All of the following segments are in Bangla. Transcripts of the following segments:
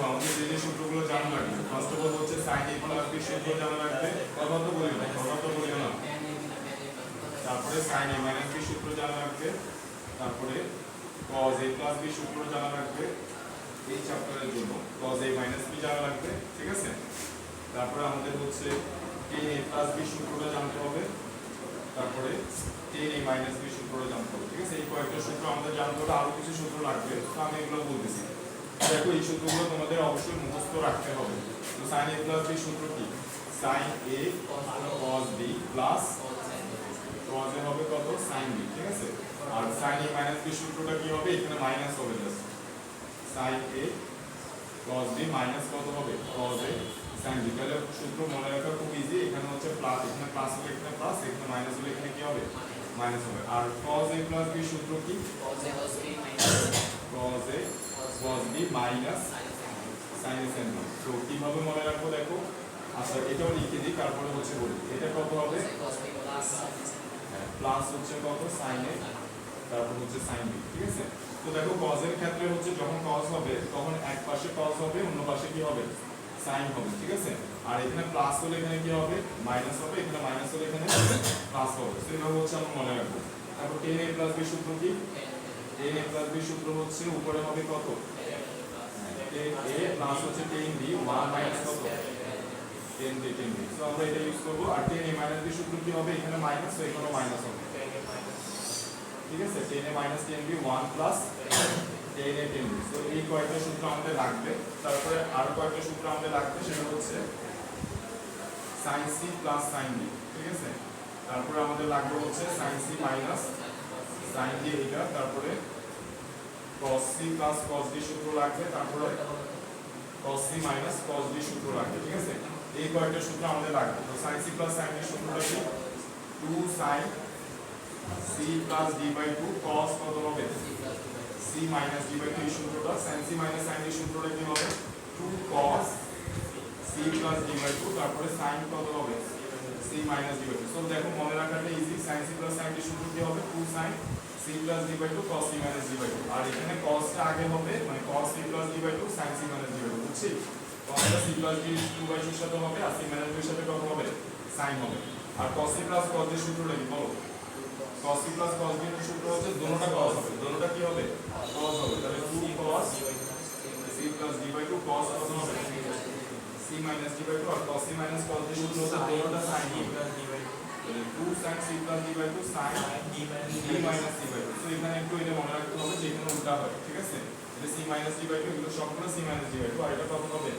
আমাদের যে সূত্রগুলো জানা লাগবে ফার্স্ট অফ অল হচ্ছে sin a প্লাস b সূত্র জানা লাগবে কথা তো বলি না তারপরে sin a মাইনাস b সূত্র জানা লাগবে তারপরে cos a প্লাস b সূত্র জানা লাগবে এই চ্যাপ্টারের জন্য cos a মাইনাস b জানা লাগবে ঠিক আছে তারপরে আমাদের হচ্ছে tan a প্লাস b সূত্রটা জানতে হবে তারপরে tan a মাইনাস b সূত্রটা জানতে হবে ঠিক আছে এই কয়েকটা সূত্র আমাদের জানতে হবে আরো কিছু সূত্র লাগবে তো আমি এগুলো বলতেছি দেখো এই সূত্রগুলো তোমাদের অবশ্যই মুখস্থ রাখতে হবে তো sin a প্লাস b সূত্র কি sin a cos b plus cos a হবে কত sin b ঠিক আছে আর sin a মাইনাস b সূত্রটা কি হবে এখানে মাইনাস হবে just sin a cos b minus কত হবে cos a sin b তাহলে সূত্র মনে রাখা খুব ইজি এখানে হচ্ছে প্লাস এখানে প্লাস হলে এখানে প্লাস এখানে মাইনাস হলে এখানে কি হবে মাইনাস হবে আর cos a প্লাস b সূত্র কি cos a cos b minus sin a sin b তো কিভাবে মনে রাখবো দেখো আচ্ছা এটাও লিখে দিই তারপরে হচ্ছে বলি এটা কত হবে প্লাস হচ্ছে কত sin a তারপর হচ্ছে sin b ঠিক আছে তো দেখো cos এর ক্ষেত্রে হচ্ছে যখন cos হবে তখন এক পাশে cos হবে অন্য পাশে কি হবে sin হবে ঠিক আছে আর এখানে প্লাস হলে এখানে কি হবে মাইনাস হবে এখানে মাইনাস হলে এখানে প্লাস হবে তো এইভাবে হচ্ছে আমরা মনে রাখবো তারপর tan a প্লাস b সূত্র কি tan a প্লাস b সূত্র হচ্ছে উপরে হবে কত tan a প্লাস হচ্ছে tan b 1 মাইনাস কত tan b তো আমরা এটা ইউজ করব আর tan a মাইনাস b সূত্র কি হবে এখানে মাইনাস তো এখানেও মাইনাস হবে ঠিক আছে tan a minus tan b 1 plus tan a tan b তো এই কয়েকটা সূত্র আমাদের লাগবে তারপরে আরো কয়েকটা সূত্র আমাদের লাগবে সেটা হচ্ছে sin c plus sin b ঠিক আছে তারপরে আমাদের লাগবে হচ্ছে sin c minus sin d এটা তারপরে cos c plus cos d সূত্র লাগবে তারপরে cos c minus cos d সূত্র লাগবে ঠিক আছে এই কয়েকটা সূত্র আমাদের লাগবে তো sin c plus sin d সূত্রটা কি 2 sin c plus d by 2 cos কত হবে c মাইনাস d বাই 2 এই সূত্রটা sin c minus sin d সূত্রটা কি হবে 2 cos c plus d by 2 তারপরে sin কত হবে c minus d by 2 so দেখো মনে রাখাটা easy sin c plus sin d সূত্র কি হবে 2 sin c plus d by 2 cos c minus d by 2 আর এখানে cos টা আগে হবে মানে cos c plus d by 2 sin c minus d by 2 বুঝছি তো আমরা c প্লাস d 2 বাই 2 এর সাথে হবে আর c মাইনাস 2 এর সাথে কত হবে sin হবে আর cos c plus cos d সূত্রটা কি বলো cos c plus cos d এর সূত্র হচ্ছে দুটোটা cos হবে দুটোটা কি হবে cos হবে তাহলে 2 cos c plus d by 2 cos কত হবে c মাইনাস d বাই 2 আর cos c minus cos d সূত্র হচ্ছে দুটোটা sin d plus d by 2 sin c plus d by 2 sin d minus d by 2 তো এখানে একটু এটা মনে রাখতে হবে যে এখানে উল্টা হয় ঠিক আছে এটা c মাইনাস d বাই 2 এগুলো সবগুলো c মাইনাস d বাই 2 আর এটা কত হবে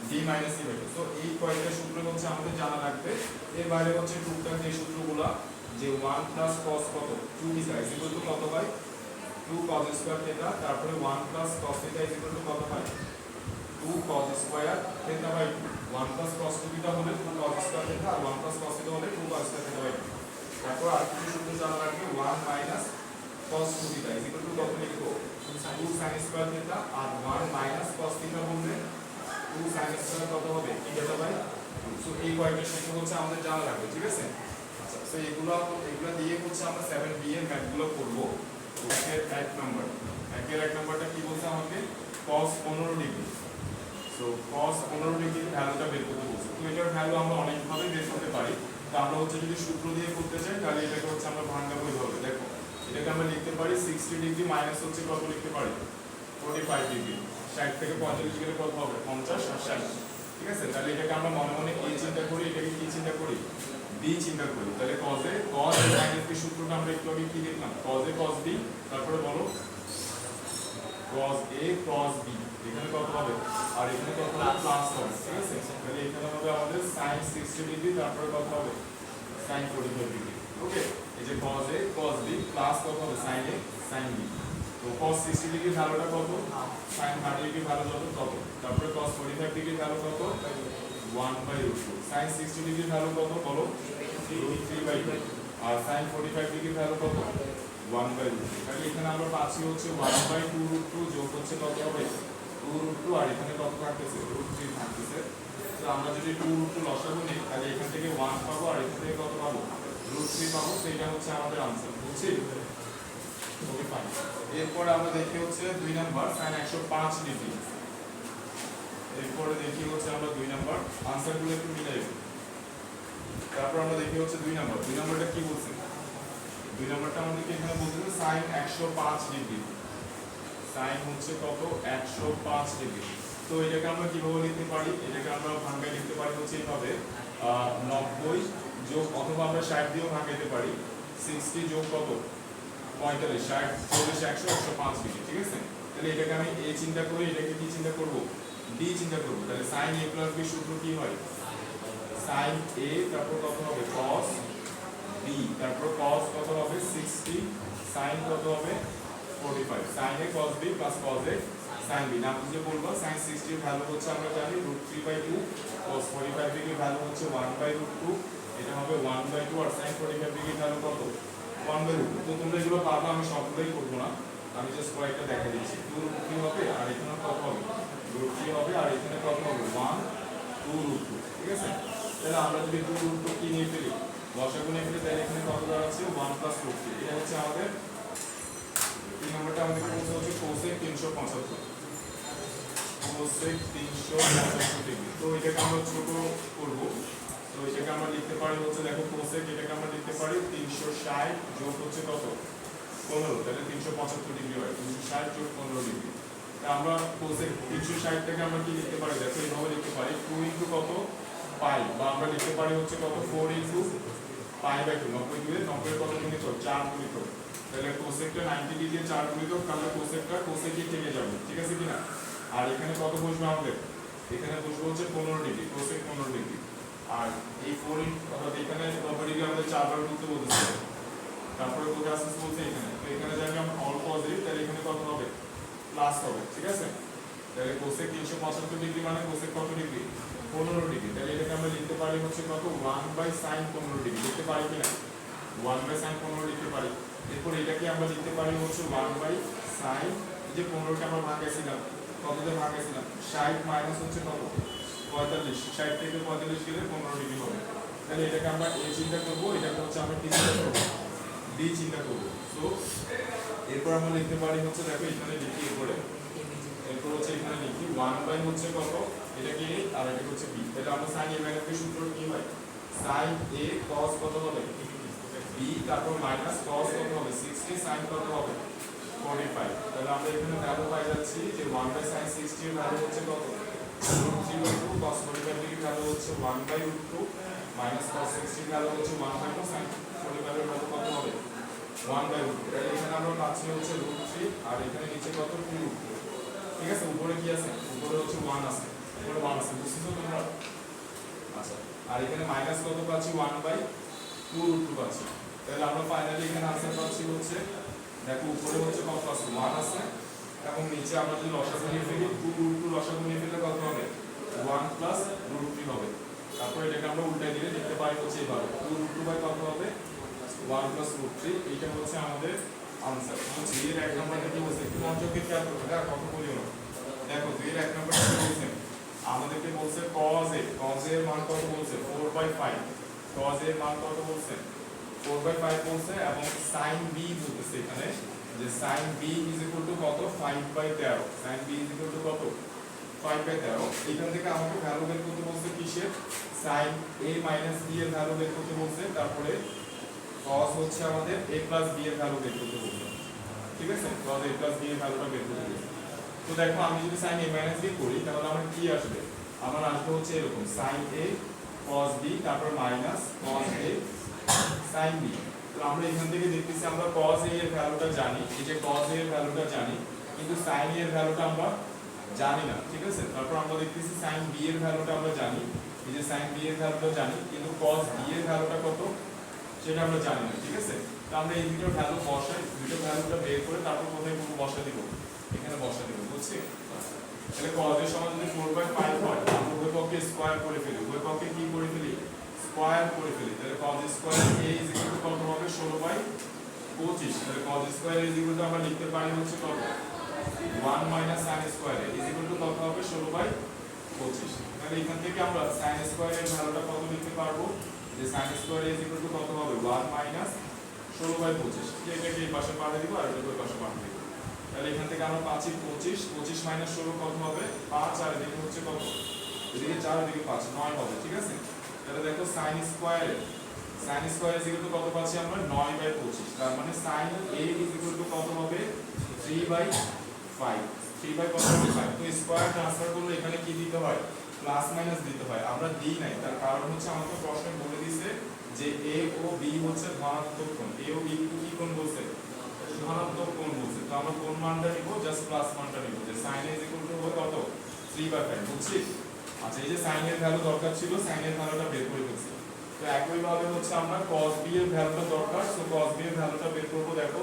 d মাইনাস d বাই 2 তো এই কয়েকটা সূত্র হচ্ছে আমাদের জানা লাগবে এর বাইরে হচ্ছে টুকটাক এই সূত্রগুলো যে 1 প্লাস cos কত 2 থিটা ইজ ইকুয়াল টু কত হয় 2 cos স্কয়ার থিটা তারপরে 1 plus cos theta is equal to কত হয় 2 cos square theta by 1 plus cos theta হলে 2 cos স্কয়ার থিটা আর 1 প্লাস cos থিটা হলে 2 cos স্কয়ার থিটা বাই তারপর আর কিছু সূত্র জানা লাগবে 1 minus cos theta is equal to কত লিখবো 2 sin স্কয়ার থিটা আর 1 মাইনাস cos থিটা বললে 2 sin স্কয়ার কত হবে থিটা বাই সো এই কয়েকটা সূত্র হচ্ছে আমাদের জানা লাগবে ঠিক আছে আচ্ছা সো এগুলো দিয়ে হচ্ছে আমরা 7b এর ম্যাথগুলো করব একের এক নাম্বারটা কি বলছে আমাকে cos 15 ডিগ্রি সো cos 15 ডিগ্রির ভ্যালুটা বের করতে বলছে তো এটার ভ্যালু আমরা অনেক ভাবে বের করতে পারি তো আমরা হচ্ছে যদি সূত্র দিয়ে করতে চাই তাহলে এটাকে হচ্ছে আমরা ভাঙাবো এইভাবে দেখো এটাকে আমরা লিখতে পারি 60 ডিগ্রি মাইনাস হচ্ছে কত লিখতে পারি 45 ডিগ্রি 60 থেকে 45 গেলে কত হবে 50 আর 60 ঠিক আছে তাহলে এটাকে আমরা মনে মনে a চিন্তা করি এটাকে কি চিন্তা করি b চিন্তা করি তাহলে cos a মাইনাস b সূত্রটা আমরা একটু আগে কি লিখলাম cos a cos b তারপরে বলো cos a cos b এখানে কত হবে আর এখানে কত হবে প্লাস হবে ঠিক আছে তাহলে এখানে হবে আমাদের sin 60 ডিগ্রি তারপরে কত হবে sin 45 ডিগ্রি ওকে এই যে cos a cos b plus কত হবে sin a sin b তো cos 60 ডিগ্রি ভ্যালুটা কত sin 30 ডিগ্রি ভ্যালু কত তারপরে cos 45 ডিগ্রি ভ্যালু কত 1/√2 sin 60 ডিগ্রি ভ্যালু কত বলো √3/2 আর sin 45 ডিগ্রি ভ্যালু কত 1/√2 তাহলে এখানে আমরা পাচ্ছি হচ্ছে 1/2√2 যোগ হচ্ছে কত হবে 2√2 আর এখানে কত থাকতেছে √3 থাকতেছে তো আমরা যদি 2√2 লসাগু নিই তাহলে এখান থেকে 1 পাবো আর এখান থেকে কত পাবো √3 পাবো সেটা হচ্ছে আমাদের आंसर বুঝছি ওকে ফাইন এরপর আমরা দেখি হচ্ছে 2 নাম্বার sin 105 ডিগ্রি এরপরে দেখি হচ্ছে আমরা 2 নাম্বার আনসারগুলো একটু মিলাই। তারপর আমরা দেখি হচ্ছে 2 নাম্বার। 2 নাম্বারটা কি বলছে? 2 নাম্বারটা আমাদেরকে এখানে বলতেছে sin 105 ডিগ্রি। sin হচ্ছে কত? 105 ডিগ্রি। তো এটাকে আমরা কিভাবে লিখতে পারি? এটাকে আমরা ভাঙায় লিখতে পারি হচ্ছে এইভাবে 90 যোগ অথবা আমরা 60 দিয়েও ভাঙাইতে পারি। 60 যোগ কত? 45, 60 40 100 105 ডিগ্রি, ঠিক আছে? তাহলে এটাকে আমি a চিন্তা করি, এটাকে কি চিন্তা করব? b চিন্তা করব। তাহলে sin a b সূত্র কি হয়? sin a তারপর কত হবে? cos b তারপর cos কত হবে? 60 sin কত হবে? 45 sin a cos b plus cos a sin b। নাম বুঝে বলবো sin 60 এর ভ্যালু হচ্ছে আমরা জানি √3/2, cos 45 ডিগ্রি ভ্যালু হচ্ছে 1/√2, এটা হবে 1/2 আর sin 45 ডিগ্রি ভ্যালু কত? 1/√2। তো তোমরা এগুলো পারবে, আমি সবগুলোই করব না, আমি জাস্ট কয়েকটা দেখা দিচ্ছি। 2√3 হবে আর এখানে কত হবে? √3 হবে আর এখানে কত হবে? 1 2√2, ঠিক আছে? তাহলে আমরা যদি 2√2 কি নিয়ে ফেলি, লসাগু নিয়ে ফেলি, তাহলে এখানে কত দাঁড়াচ্ছে? 1 + √3। এটা হচ্ছে আমাদের 3 নম্বরটা আমাদের কোর্স হচ্ছে cosec 375, cosec 375 ডিগ্রি। তো এটাকে আমরা ছোট করব। তো এটাকে আমরা লিখতে পারি হচ্ছে, দেখো cosec এটাকে আমরা লিখতে পারি 360 যোগ হচ্ছে কত? 15, তাহলে 375 ডিগ্রি হয়। 360 যোগ 15 ডিগ্রি। তা আমরা cosec 360 থেকে আমরা কি লিখতে পারি? দেখো এইভাবে লিখতে পারি 2 ইনটু কত? পাই, বা আমরা লিখতে পারি হচ্ছে কত? 4 ইনটু পাই/2। 90 দিয়ে 90 এর কত গুণিত? 4 গুণিত। তাহলে cosecটা 90 ডিগ্রি দিয়ে 4 গুণিত, তাহলে cosecটা cosec থেকে যাবে, ঠিক আছে কিনা? আর এখানে কত বসবে আমাদের? এখানে বসবে হচ্ছে 15 ডিগ্রি, cosec 15 ডিগ্রি। আর এই 4 অর্থাৎ এখানে 90 ডিগ্রি আমাদের 4 বার করতে বলতেছে। তারপরে কোথায় আসছে বলতে এখানে, তো এখানে জানি আমরা অল পজিটিভ, তাহলে এখানে কত হবে? প্লাস হবে, ঠিক আছে? তাহলে cosec 375 ডিগ্রি মানে cosec কত ডিগ্রি? 15 ডিগ্রি। তাহলে এটাকে আমরা লিখতে পারি হচ্ছে কত? 1/sin 15 degree. লিখতে পারি কিনা? 1/sin 15 লিখতে পারি। এরপর এটাকে আমরা লিখতে পারি হচ্ছে 1/sin, যে 15কে আমরা ভাঙাইছিলাম, কত দিয়ে ভাঙাইছিলাম? 60 মাইনাস হচ্ছে কত? 45, 60 থেকে 45 গেলে 15 ডিগ্রি হবে। তাহলে এটাকে আমরা a চিন্তা করব, এটাকে হচ্ছে আমরা কি চিন্তা করব? b চিন্তা করব। সো এরপর আমরা লিখতে পারি হচ্ছে, দেখো এখানে লিখি, এরপর হচ্ছে এখানে লিখি 1 হচ্ছে কত? এটা কি a আর এটা হচ্ছে b। তাহলে আমরা sin a - b সূত্র কি হয়? sin a cos কত হবে? b তারপর মাইনাস cos কত হবে? 60 sin কত হবে? 45। তাহলে আমরা এখানে ভ্যালু পাই যাচ্ছি যে 1/sin 60 এর ভ্যালু হচ্ছে কত? √3/2, cos 45 ডিগ্রি ভ্যালু হচ্ছে 1/√2 মাইনাস cos 60 এর ভ্যালু হচ্ছে 1/2, sin 45 এর ভ্যালু কত হবে? 1/√2। তাহলে এখানে আমরা পাচ্ছি হচ্ছে √3 আর এখানে নিচে কত? 2√2, ঠিক আছে? উপরে কি আছে? উপরে হচ্ছে 1 আছে, উপরে 1 আছে, বুঝছো তোমরা? আচ্ছা, আর এখানে মাইনাস কত পাচ্ছি? 1/2√2 পাচ্ছি। তাহলে আমরা ফাইনালি এখানে आंसर পাচ্ছি হচ্ছে, দেখো উপরে হচ্ছে কত আছে? 1 আছে, এবং নিচে আমরা যদি লসাগু নিয়ে ফেলি 2√2 লসাগু নিয়ে ফেললে কত হবে? 1 + √3 হবে। তারপর এটাকে আমরা উল্টাই দিলে লিখতে পারি হচ্ছে এইভাবে 2√2 কত হবে? 1 + √3। এইটা হচ্ছে আমাদের आंसर। হচ্ছে এর এক নম্বরটা কি বলছে? একটু মনোযোগী খেয়াল করবে, আর কত বলিও না। দেখো এর এক নম্বরটা কি বলছে? আমাদেরকে বলছে cos এর মান কত বলছে? 4/5। cos এর মান কত বলছে? 4/5 বলছে, এবং sin b বলতেছে এখানে যে sin b কত? 5/13। sin b কত? 5/13। এখান থেকে আমাকে ভ্যালু বের করতে বলছে কিসের? sin a - b এর ভ্যালু বের করতে বলছে। তারপরে cos হচ্ছে আমাদের a + b এর ভ্যালু বের করতে বলছে, ঠিক আছে? cos a + b এর ভ্যালুটা বের করতে বলছে। তো দেখো আমি যদি sin a - b করি, তাহলে আমার কি আসবে? আমার আসবে হচ্ছে এরকম sin a cos b তারপর minus cos a sin b। তো আমরা এখান থেকে দেখতেছি আমরা cos a এর ভ্যালুটা জানি, এই যে cos a এর ভ্যালুটা জানি, কিন্তু sin a এর ভ্যালুটা আমরা জানি না, ঠিক আছে? তারপর আমরা দেখতেছি sin b এর ভ্যালুটা আমরা জানি, এই যে sin b এর ভ্যালুটা জানি, কিন্তু cos b এর ভ্যালুটা কত সেটা আমরা জানি না, ঠিক আছে? তো আমরা এই দুটো ভ্যালু বসাই, দুটো ভ্যালুটা বের করে তারপর কোথায় করব? বসা দিব, এখানে বসা দিব, বুঝছি? তাহলে cos এর সমান যদি 4/5 হয়, আমরা উভয় পক্ষে স্কয়ার করে ফেলি, উভয় পক্ষে কি করে ফেলি? স্কয়ার করে ফেলি। তাহলে cos স্কয়ার a কত হবে? 16/25। তাহলে cos স্কয়ার a আমরা লিখতে পারি হচ্ছে কত? 1 - sin স্কয়ার a কত হবে? 16/25। তাহলে এখান থেকে আমরা sin স্কয়ার এর ভ্যালুটা কত লিখতে পারবো? যে sin স্কয়ার a কত হবে? 1 - 16/25। এটাকে এই পাশে পাঠিয়ে দিব আর এটাকে ওই পাশে পাঠিয়ে দিব। তাহলে এখান থেকে আমরা পাচ্ছি 25, 25 মাইনাস 16 কত হবে 5, আর এদিকে হচ্ছে কত, এদিকে 4 এদিকে 5, 9 হবে। ঠিক আছে, তাহলে দেখো sin square is equal to কত পাচ্ছি আমরা 9/25, তার মানে sin a is equal to কত হবে 3/5, 3/5। তো স্কয়ার ট্রান্সফার করলে এখানে কি দিতে হয়, প্লাস মাইনাস দিতে হয়, আমরা দিই নাই, তার কারণ হচ্ছে আমাকে প্রশ্নে বলে দিয়েছে যে a ও b হচ্ছে ধনাত্মক কোণ, a ও b কি কোণ বলছে, ধনাত্মক কোণ বলছে। তো আমরা কোন মানটা নিব, জাস্ট প্লাস মানটা নিব, যে sin a is equal two হবে কত 3/5, বুঝছি। আচ্ছা, এই যে sin এর ভ্যালু দরকার ছিল, sin এর ভ্যালুটা বের করে ফেলছি। তো একই ভাবে হচ্ছে আমরা cos b এর ভ্যালুটা দরকার, সো cos b এর ভ্যালুটা বের করব। দেখো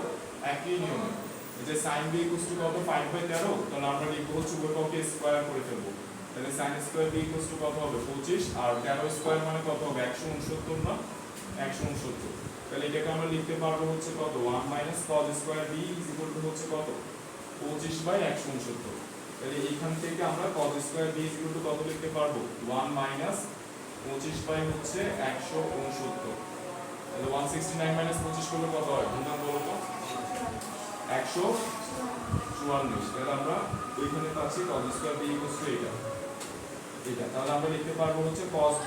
একই নিয়মে, এই যে sin b = কত 5/13, তাহলে আমরা লিখব হচ্ছে উভয়পক্ষকে স্কয়ার করে ফেলব। তাহলে sin স্কয়ার b = কত হবে 25, আর 13 স্কয়ার মানে কত হবে 169 না, 169। তাহলে এটাকে আমরা লিখতে পারবো হচ্ছে কত 1 - cos স্কয়ার b = হচ্ছে কত 25/169। তাহলে এইখান থেকে আমরা cos স্কয়ার b = কত লিখতে পারবো 1 - 25 হচ্ছে 169। তাহলে 169 - 25 করলে কত হয়, গুণন বলো তো 144। তাহলে আমরা ওইখানে পাচ্ছি cos স্কয়ার b এটা। তাহলে আমরা লিখতে পারবো হচ্ছে cos b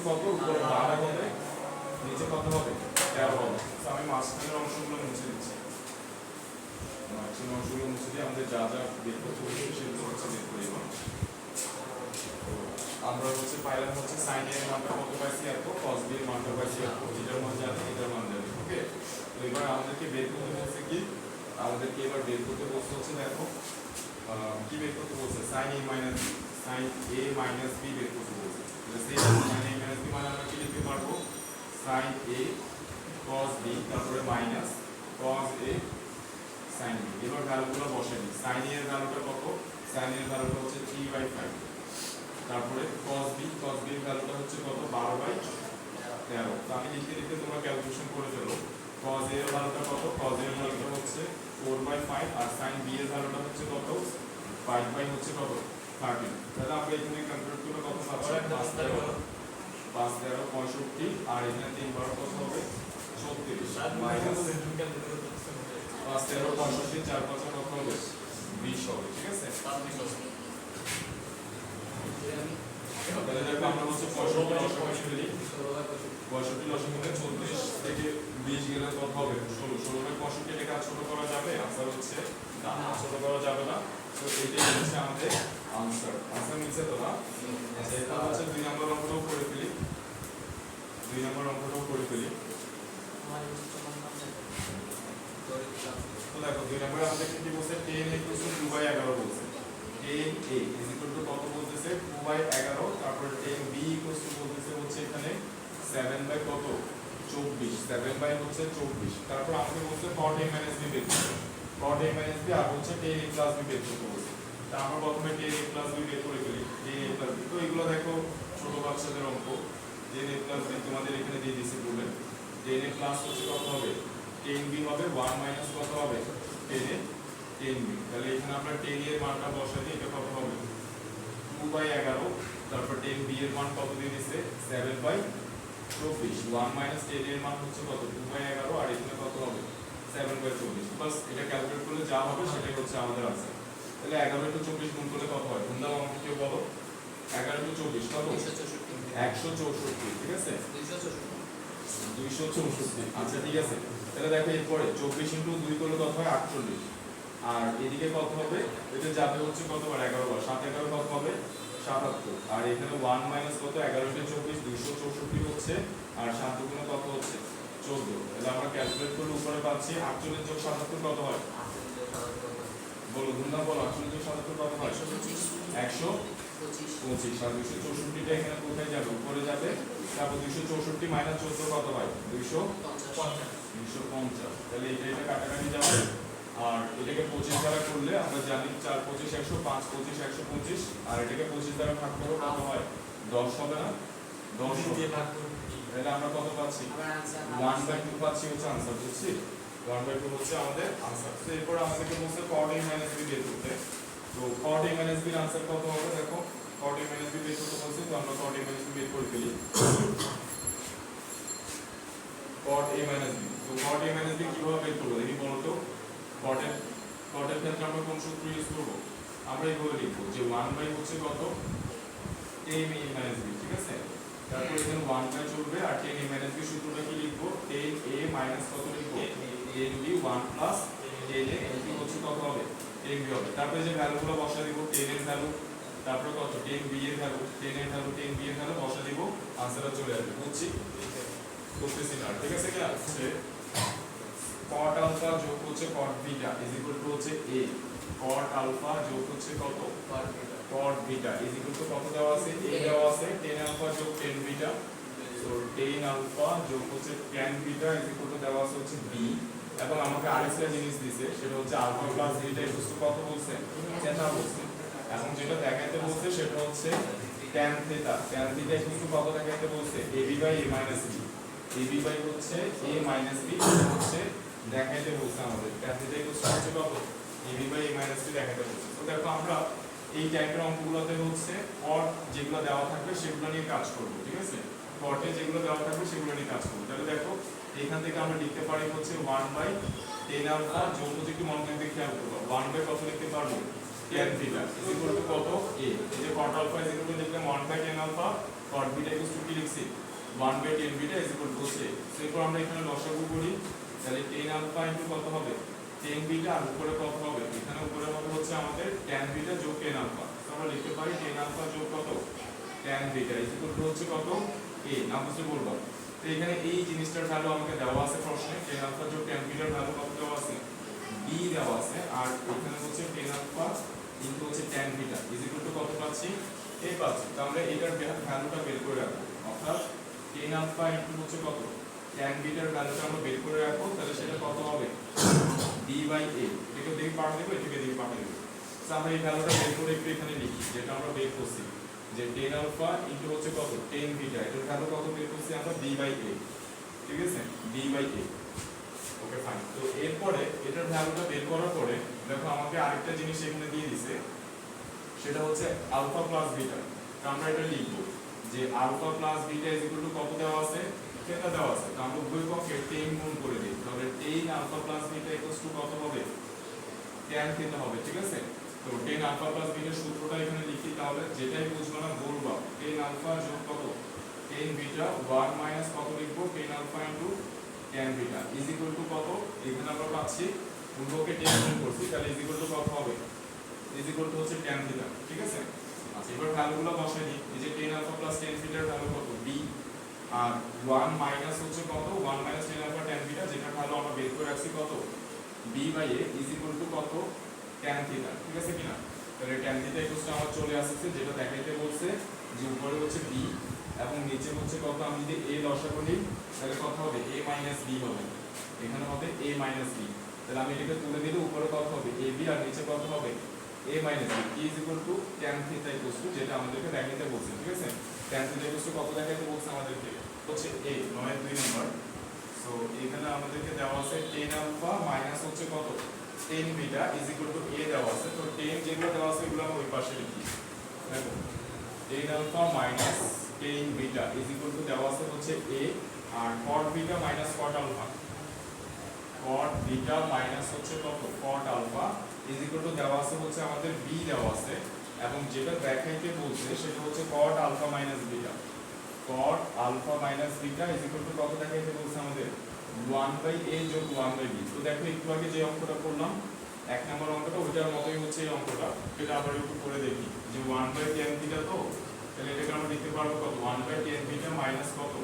কত, উপরে 12 হবে, নিচে কত হবে 13 হবে। তো আমি মাঝখানের অংশগুলো মুছে দিচ্ছি, মাঝখানের অংশগুলো মুছে দিয়ে আমাদের যা যা বের করতে হচ্ছে সেগুলো হচ্ছে বের করে দেব। তো আমরা হচ্ছে পাইলাম হচ্ছে sin এর মানটা কত পাইছি এত, cos b এর মানটা পাইছি এত, এটার মান জানি, এটার মান জানি। ওকে, তো এবার আমাদেরকে বের করতে বলছে কি, আমাদেরকে এবার বের করতে বলছে হচ্ছে দেখো কি বের করতে বলছে, sin a minus b বের করতে বলছে। তাহলে sin a minus b মানে আমরা কি লিখতে পারবো sin a cos b, তারপরে minus cos a sin b। এবার ভ্যালুগুলো বসাই দিই। sin a এর ভ্যালুটা কত, sin a এর ভ্যালুটা হচ্ছে 3/5, তারপরে cos b এর ভ্যালুটা হচ্ছে কত 12/13। তো আমি লিখতে লিখতে তোমরা ক্যালকুলেশন করে ফেলো। cos a এর ভ্যালুটা কত, cos a এর ভ্যালুটা হচ্ছে 4/5, আর sin b এর ভ্যালুটা হচ্ছে কত 5/13। তাহলে আমরা এখানে ক্যালকুলেট করলে কত পাবো 5 13 65, আর এখানে 3 12 কত হবে 36, মাইনাস 5 13 65 4 5 কত হবে 20 হবে। ঠিক আছে, তাহলে দেখো আমরা হচ্ছে 65 লসাগু ফেলি, 65 লসাগু মানে 36 থেকে 20 গেলে কত হবে 16, 16 65 টাকে আর ছোট করা যাবে, आंसर হচ্ছে না, ছোট করা যাবে না। তো এটাই হচ্ছে আমাদের आंसर মিলছে তো না। আচ্ছা, এটা হচ্ছে 2 নম্বর অঙ্কটাও করে ফেলি, 2 নম্বর অঙ্কটাও করে ফেলি। তো দেখো 2 নম্বরে আমাদের কি বলছে, 10 = 2/11 বলছে। 10a কত বলতেছে 2/11, তারপর 10b বলতেছে হচ্ছে এখানে 7/24, 7/24। তারপর আমাকে বলছে cot a - b বের করতে, cot a - b আর হচ্ছে 10a + b বের করতে বলছে। তা আমরা প্রথমে 10a + b বের করে ফেলি, 10a + b। তো এগুলো দেখো ছোট বাচ্চাদের অঙ্ক, 10a + b তোমাদের এখানে দিয়ে দিয়েছি বলে 10a প্লাস হচ্ছে কত হবে 10b হবে 1 - কত হবে 10a 10b। তাহলে এখানে আমরা 10a এর মানটা বসাই দিই, এটা কত হবে 2/11, তারপর 10b এর মান কত দিয়ে দিয়েছে 7/24, 1 - 10 এর মান হচ্ছে কত 2/11, আর এখানে কত হবে 7/24। বাস এটা ক্যালকুলেট করলে যা হবে সেটাই হচ্ছে আমাদের आंसर। তাহলে 11 * 24 গুণ করলে কত হয়, তোমরা আমাকে কেউ বলো 11 * 24 কত 164। ঠিক আছে 264। আচ্ছা ঠিক আছে, তাহলে দেখো এরপরে 24 * 2 করলে কত হয় 48, আর এদিকে কত হবে, এটা যাবে হচ্ছে কতবার 11 বার, 7 11 কত হবে 77, আর এখানে 1 - কত 11 * 24 264 হচ্ছে, আর 7 দুগুণে কত হচ্ছে 14। তাহলে আমরা ক্যালকুলেট করলে উপরে পাচ্ছি 48 + 77 কত হয়, বলো গুণনা বলো, 48 + 77 কত হয় 125, আর 264টা এখানে কোথায় যাবে, উপরে যাবে, তারপর 264 - 14 কত হয় 250। তাহলে এটা কাটাকাটি যাবে, আর এটাকে 25 দ্বারা করলে আমরা জানি 4 25 100, 5 25 125, আর এটাকে 25 দ্বারা ভাগ করলে কত হয় 10 হবে না, 10 দিয়ে ভাগ করব। তাহলে আমরা কত পাচ্ছি 1/2 পাচ্ছি হচ্ছে आंसर, বুঝছি 1/2 হচ্ছে আমাদের आंसर। তো এরপর আমাদেরকে বলছে cot a - b বের করতে। তো cot a - b এর आंसर কত হবে, দেখো cot a - b বের করতে বলছে, তো আমরা cot a - b বের করে ফেলি। cot a - b, তো cot a - b কিভাবে বের করব দেখি বলো তো। cot a কটের ক্ষেত্রে আমরা কোন সূত্র ইউজ করব? আমরা এইভাবে লিখবো যে 1 বাই হচ্ছে কত 10a মাইনাস b, ঠিক আছে? তারপর এখানে 1 বাই চলবে আর 10a মাইনাস b সূত্রটা কি লিখবো? 10a মাইনাস কত লিখবো? 10b 1 প্লাস 10a এটি হচ্ছে কত হবে? 10b হবে। তারপরে যে ভ্যালুগুলো বসা দিব, 10 এর ভ্যালু, তারপরে কত 10b এর ভ্যালু, 10 এর ভ্যালু 10b এর ভ্যালু বসা দিব, आंसरটা চলে আসবে। বুঝছি? করতেছি না, ঠিক আছে? কি আছে cot আলফা যোগ হচ্ছে cot beta is equal to হচ্ছে a, cot আলফা যোগ হচ্ছে কত cot beta is equal to কত দেওয়া আছে? a দেওয়া আছে, 10 আলফা যোগ 10 বিটা, সো 10 আলফা যোগ হচ্ছে 10 বিটা ইজ ইকুয়াল টু দেওয়া আছে হচ্ছে b, এবং আমাকে আরেকটা জিনিস দিয়েছে সেটা হচ্ছে আলফা প্লাস বিটা ইজ কত বলছে? থিটা বলছে। এখন যেটা দেখাইতে বলছে সেটা হচ্ছে tan theta, tan theta is কত দেখাইতে বলছে? ab by a minus b, ab by হচ্ছে a মাইনাস b হচ্ছে দেখাইতে বলছে আমাদের। tan থিটা ইজ হচ্ছে কত? ab by a minus b দেখাইতে বলছে। তো দেখো আমরা এই টাইপের অঙ্কগুলোতে হচ্ছে cot যেগুলো দেওয়া থাকবে সেগুলো নিয়ে কাজ করব, ঠিক আছে? cot এ যেগুলো দেওয়া থাকবে সেগুলো নিয়ে কাজ করব। তাহলে দেখো এখান থেকে আমরা লিখতে পারি হচ্ছে 1 বাই 10 আলফা যোগ হচ্ছে কি মনে করে খেয়াল করব 1 বাই কত লিখতে পারবো? tan theta is equal to কত? a, এই যে cot alpha is equal to লিখলাম 1 by 10 alpha, cot beta is to কি লিখছি? 1 by 10 beta is equal to হচ্ছে। এরপর আমরা এখানে লসাগু করি, তাহলে 10 আলফা ইনটু কত হবে? 10 বিটা, আর উপরে কত হবে? এখানে উপরে হবে হচ্ছে আমাদের tan বিটা যোগ 10 আলফা। তো আমরা লিখতে পারি 10 আলফা যোগ কত? tan beta is equal to হচ্ছে কত? a, না বুঝতে বলবো। তো এখানে এই জিনিসটার ভ্যালু আমাকে দেওয়া আছে প্রশ্নে, 10 আলফা যোগ tan বিটার ভ্যালু কত দেওয়া আছে? b দেওয়া আছে, আর এখানে হচ্ছে 10 আলফা ইনটু হচ্ছে tan beta is equal to কত পাচ্ছি? a পাচ্ছি। তো আমরা এটার ভ্যালুটা বের করে রাখবো, অর্থাৎ 10 আলফা ইনটু হচ্ছে কত? tan বিটার ভ্যালুটা আমরা বের করে রাখবো, তাহলে সেটা কত হবে? b বাই a, এটাকে দিকে পাঠিয়ে দেবো, এটাকে দিকে পাঠিয়ে দেবো। তো আমরা এই ভ্যালুটা বের করে একটু এখানে লিখি, যেটা আমরা বের করছি যে 10 আলফা ইনটু হচ্ছে কত? 10 বিটা, এটার ভ্যালু কত বের করছি আমরা? b বাই a, ঠিক আছে? b by a, okay fine. তো এরপরে এটার ভ্যালুটা বের করার পরে দেখো আমাকে আরেকটা জিনিস এখানে দিয়ে দিছে, সেটা হচ্ছে আলফা প্লাস বিটা। তো আমরা এটা লিখবো যে alpha plus beta is equal to কত দেওয়া আছে? থিটা দেওয়া আছে। তো আমরা উভয় পক্ষে 10 গুণ করে দিই, তাহলে 10 alpha plus beta equals to কত হবে? tan থিটা হবে, ঠিক আছে? তো 10 আলফা প্লাস বিটার সূত্রটা এখানে লিখি, তাহলে যেটাই বুঝবো না বলবা 10 আলফা যোগ কত? 10 বিটা 1 মাইনাস কত লিখবো? 10 alpha into tan beta is equal to কত? এখানে আমরা পাচ্ছি উভয়কে 10 গুণ করছি, তাহলে ইজ ইকুয়াল টু কত হবে? ইজ ইকুয়াল টু হচ্ছে tan থিটা, ঠিক আছে? আচ্ছা, এবার ভ্যালুগুলো বসাই দিই। এই যে 10 আলফা প্লাস 10 থিটার ভ্যালু কত? b, আর 1 মাইনাস হচ্ছে কত? 1 মাইনাস 10 আলফা tan বিটা, যেটার ভ্যালু আমরা বের করে রাখছি কত? b by a is equal to কত? tan থিটা, ঠিক আছে কিনা? তাহলে tan থিটা ইকুয়ালস টু আমার চলে আসছে, যেটা দেখাইতে বলছে যে উপরে হচ্ছে b এবং নিচে হচ্ছে কত? আমি যদি a লসাগু নিই তাহলে কত হবে? a মাইনাস b হবে, এখানে হবে a মাইনাস b। তাহলে আমি এটাকে তুলে দিলে উপরে কত হবে? ab, আর নিচে কত হবে? a minus b is equal two tan theta equals to, যেটা আমাদেরকে দেখাইতে বলছে, ঠিক আছে? tan থিটা ইকুয়ালস টু কত দেখাইতে বলছে আমাদেরকে? হচ্ছে a, 9 2 নাম্বার। সো এখানে আমাদেরকে দেওয়া আছে 10 আলফা মাইনাস হচ্ছে কত? 10 beta is equal two a দেওয়া আছে। তো 10 যেগুলো দেওয়া আছে এগুলো আমি ওই পাশে লিখি। দেখো 10 alpha minus 10 beta is equal to দেওয়া আছে হচ্ছে a, আর cot beta minus cot alpha, cot beta minus হচ্ছে কত? cot alpha is equal to দেওয়া আছে হচ্ছে আমাদের b দেওয়া আছে, এবং যেটা দেখাইতে বলছে সেটা হচ্ছে cot alpha minus beta, cot alpha minus beta is equal to কত দেখাইতে বলছে আমাদের? 1 বাই a যোগ 1 বাই b। তো দেখো একটু আগে যে অঙ্কটা করলাম, এক নম্বর অঙ্কটা ওইটার মতোই হচ্ছে এই অঙ্কটা, এটা আবার একটু করে দেখি যে 1 বাই tan থিটা, তো তাহলে এটাকে আমরা লিখতে পারবো কত? 1 বাই tan বিটা মাইনাস কত?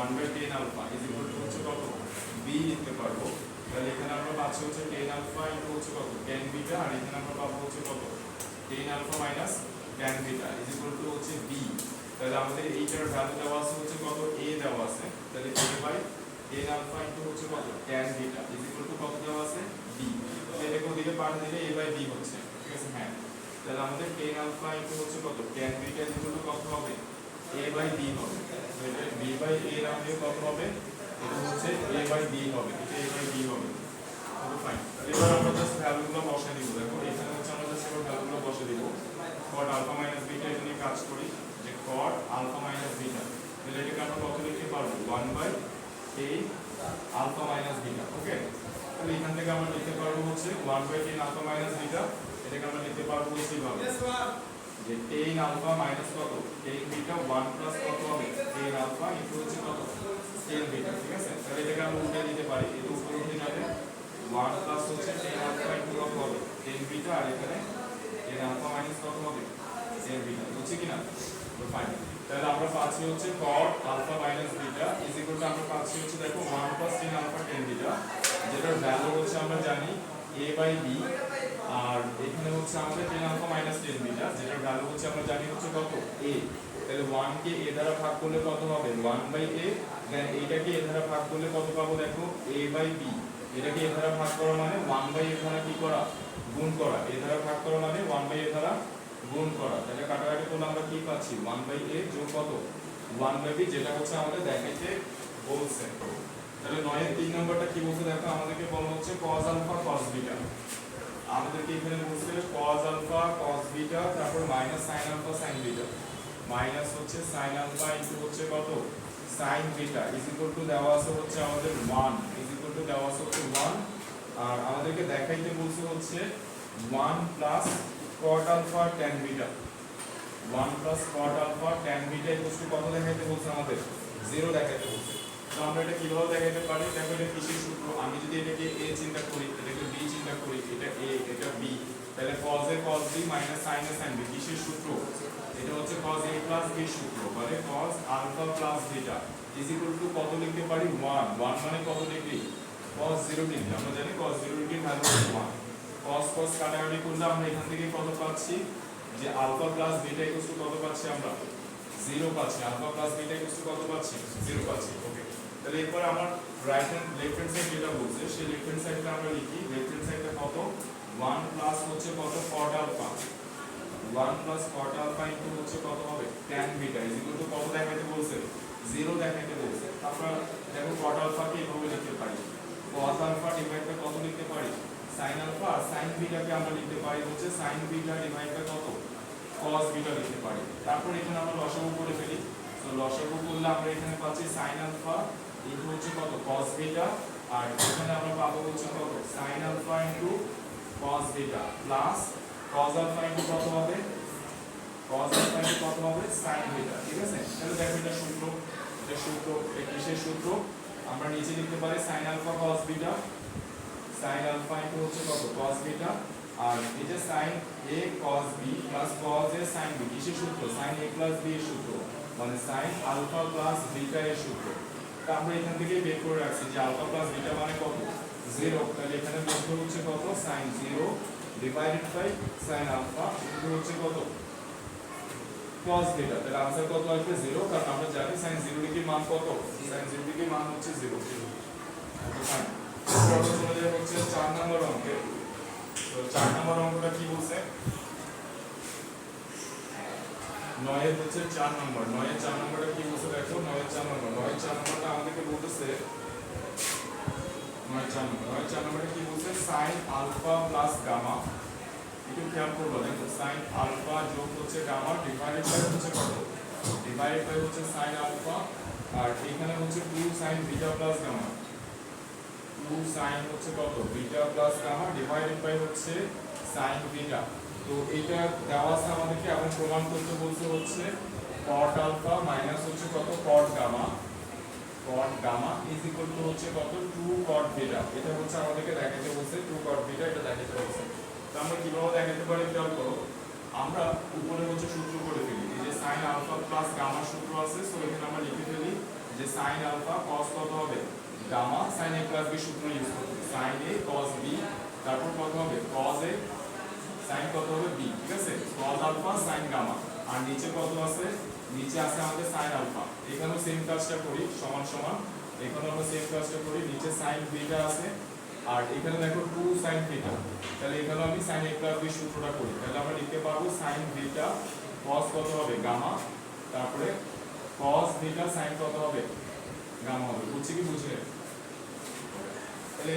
1 by tan alpha is equal to হচ্ছে কত? b লিখতে পারবো। তাহলে এখানে আমরা পাচ্ছি হচ্ছে 10 আলফা ইনটু হচ্ছে কত? tan বিটা, আর এখানে আমরা পাবো হচ্ছে কত? 10 alpha minus tan beta is equal to হচ্ছে b। তাহলে আমাদের এইটার ভ্যালু দেওয়া আছে হচ্ছে কত? a দেওয়া আছে, তাহলে a বাই 10 আলফা ইনটু হচ্ছে কত? tan beta is equal to কত দেওয়া আছে? b। এটাকে ওদিকে পাঠিয়ে দিলে a বাই b হচ্ছে, ঠিক আছে? হ্যাঁ, তাহলে আমাদের 10 আলফা ইনটু হচ্ছে কত? tan beta is equal to কত হবে? a বাই b হবে। তো এটা b বাই a রাখলে কত হবে? এটা হচ্ছে a বাই b হবে, এটা a বাই b হবে। Okay fine. এবার আমরা জাস্ট ভ্যালুগুলো বসাই দিব। দেখো এখানে হচ্ছে আমরা জাস্ট এবার ভ্যালুগুলো বসাই দিব। cot আলফা মাইনাস বিটা এটা নিয়ে কাজ করি, যে cot আলফা মাইনাস বিটা, তাহলে এটাকে আমরা কত লিখতে পারবো? 1 by a alpha minus beta, okay? তাহলে এখান থেকে আমরা লিখতে পারবো হচ্ছে 1/10 আলফা মাইনাস বিটা, এটাকে আমরা লিখতে পারবো হচ্ছে এইভাবে যে 10 আলফা মাইনাস কত 10 বিটা 1 প্লাস কত হবে 10 আলফা ইনটু হচ্ছে কত 10 বিটা, ঠিক আছে। তাহলে এটাকে আমরা উল্টে দিতে পারি, এটা উপরে উঠে যাবে 1 প্লাস হচ্ছে 10 আলফা ইনটু কত হবে 10 বিটা, আর এখানে 10 আলফা মাইনাস কত হবে 10 বিটা, বুঝছি কিনা? তো ফাইন, তাহলে আমরা পাচ্ছি হচ্ছে cot alpha minus beta is equal to আমরা পাচ্ছি হচ্ছে দেখো 1 প্লাস 10 আলফা 10 বিটা, যেটার ভ্যালু হচ্ছে আমরা জানি a বাই b, আর এখানে হচ্ছে আমাদের 10 আলফা মাইনাস 10 বিটা, যেটার ভ্যালু হচ্ছে আমরা জানি হচ্ছে কত a। তাহলে 1 কে a দ্বারা ভাগ করলে কত হবে 1 বাই a, দেন এটাকে a দ্বারা ভাগ করলে কত পাবো দেখো a বাই b, এটাকে a দ্বারা ভাগ করা মানে 1 বাই a দ্বারা কি করা গুণ করা, a দ্বারা ভাগ করা মানে 1 বাই a দ্বারা গুণ করা। তাহলে কাটাকাটি করলে আমরা কি পাচ্ছি 1 বাই a যোগ কত 1 বাই b, যেটা হচ্ছে আমাদের দেখাইতে বলছে। তাহলে 9 এর 3 নম্বরটা কি বলছে দেখো, আমাদেরকে বলা হচ্ছে cos আলফা cos বিটা, আমাদেরকে এখানে বলছে cos আলফা cos বিটা, তারপর minus sin alpha sin beta, minus হচ্ছে sin আলফা ইনটু হচ্ছে কত sin beta is equal to দেওয়া আছে হচ্ছে আমাদের 1 ইজ ইকুয়াল টু দেওয়া আছে হচ্ছে 1, আর আমাদেরকে দেখাইতে বলছে হচ্ছে 1 plus cot alpha tan beta, 1 plus cot alpha tan beta equal to কত দেখাইতে বলছে আমাদের 0 দেখাইতে বলছে। তো আমরা এটা কিভাবে দেখাইতে পারি দেখো, এটা কিসের সূত্র, আমি যদি এটাকে a চিন্তা করি, এটাকে b চিন্তা করি, এটা a এটা b, তাহলে cos a cos b minus sin a sin b কিসের সূত্র, এটা হচ্ছে cos a প্লাস b সূত্র, মানে cos alpha plus beta is equal to কত লিখতে পারি 1 মানে কত ডিগ্রি cos 0 ডিগ্রি, আমরা জানি cos 0 ডিগ্রি ভ্যালু হচ্ছে 1, cos কাটাকাটি করলে আমরা এখান থেকে কত পাচ্ছি যে alpha plus beta equal to কত পাচ্ছি আমরা 0 পাচ্ছি, alpha plus beta equal to কত পাচ্ছি 0 পাচ্ছি। ওকে, তাহলে এরপর আমার right hand left hand side যেটা বলছে সেই লেফট হ্যান্ড সাইডটা আমরা লিখি, লেফট হ্যান্ড সাইডটা কত 1 প্লাস হচ্ছে কত cot alpha, 1 plus cot alpha into হচ্ছে কত হবে tan beta is equal to কত দেখাইতে বলছে 0 দেখাইতে বলছে। আমরা দেখো cot আলফা কে এভাবে লিখতে পারি, cos আলফা ডিভাইড বাই কত লিখতে পারি sin আলফা, আর sin বিটাকে আমরা লিখতে পারি হচ্ছে sin বিটা ডিভাইড বাই কত cos বিটা লিখতে পারি। তারপর এখানে আমরা লসাগু করে ফেলি, তো লসাগু করলে আমরা এখানে পাচ্ছি sin আলফা ইনটু হচ্ছে কত cos বিটা, আর এখানে আমরা পাবো হচ্ছে কত sin alpha into cos beta plus cos alpha into কত হবে cos আলফা ইনটু কত হবে sin বিটা, ঠিক আছে। তাহলে দেখো এটা সূত্র, এটা সূত্র, এটা কিসের সূত্র, আমরা নিচে লিখতে পারি sin alpha cos beta, sin alpha into হচ্ছে কত cos বিটা, আর এই যে sin a cos b plus cos a sin b কিসের সূত্র sin a প্লাস b এর সূত্র, মানে sin আলফা প্লাস বিটা এর সূত্র। তা আমরা এখান থেকে বের করে রাখছি যে আলফা প্লাস বিটা মানে কত 0, তাহলে এখানে বের হচ্ছে কত sin 0 divided by sin alpha into হচ্ছে কত cos বিটা, তাহলে आंसर কত আসবে 0, কারণ আমরা জানি sin 0 ডিগ্রি মান কত sin 0 ডিগ্রি মান হচ্ছে 0। ওকে ফাইন, তারপর চলে যাবে হচ্ছে 4 নম্বর অঙ্কে। তো 4 নম্বর অঙ্কটা কি বলছে 9 এর হচ্ছে 4 নম্বর, 9 এর 4 নম্বরটা কি বলছে দেখো, 9 এর 4 নম্বরটা আমাদেরকে বলতেছে 9 এর 4 নম্বরটা কি বলছে sin আলফা প্লাস গামা, একটু খেয়াল করবো দেখো sin আলফা যোগ হচ্ছে গামা ডিভাইডেড বাই হচ্ছে কত ডিভাইডেড বাই হচ্ছে sin আলফা, আর এখানে হচ্ছে 2 sin beta plus gamma, 2 sin হচ্ছে কত beta plus gamma divided by হচ্ছে sin বিটা। তো এটা দেওয়া আছে আমাদেরকে, এখন প্রমাণ করতে বলছে হচ্ছে cot আলফা মাইনাস হচ্ছে কত cot gamma is equal to হচ্ছে কত 2 cot বিটা, এটা হচ্ছে আমাদেরকে দেখাতে বলছে 2 cot বিটা, এটা দেখাতে বলছে। তো আমরা কিভাবে দেখাতে পারি খেয়াল করো, আমরা উপরে হচ্ছে সূত্র করে ফেলি, এই যে sin আলফা প্লাস গামা সূত্র আছে, সো এখানে আমরা লিখে ফেলি যে sin আলফা cos কত হবে gamma sin a plus b সূত্র ইউজ করব, sin a cos b, তারপর কত হবে cos a sin কত হবে b, ঠিক আছে cos আলফা sin গামা, আর নিচে কত আছে নিচে আছে আমাদের sin আলফা, এখানেও সেম কাজটা করি সমান সমান, এখানেও আমরা সেম কাজটা করি, নিচে sin বিটা আছে আর এখানে দেখো 2 sin থিটা, তাহলে এখানে আমি sin a প্লাস b সূত্রটা করি, তাহলে আমরা লিখতে পারবো sin বিটা cos কত হবে গামা, তারপরে cos বিটা sin কত হবে গামা হবে, বুঝছি কি বুঝলে। তাহলে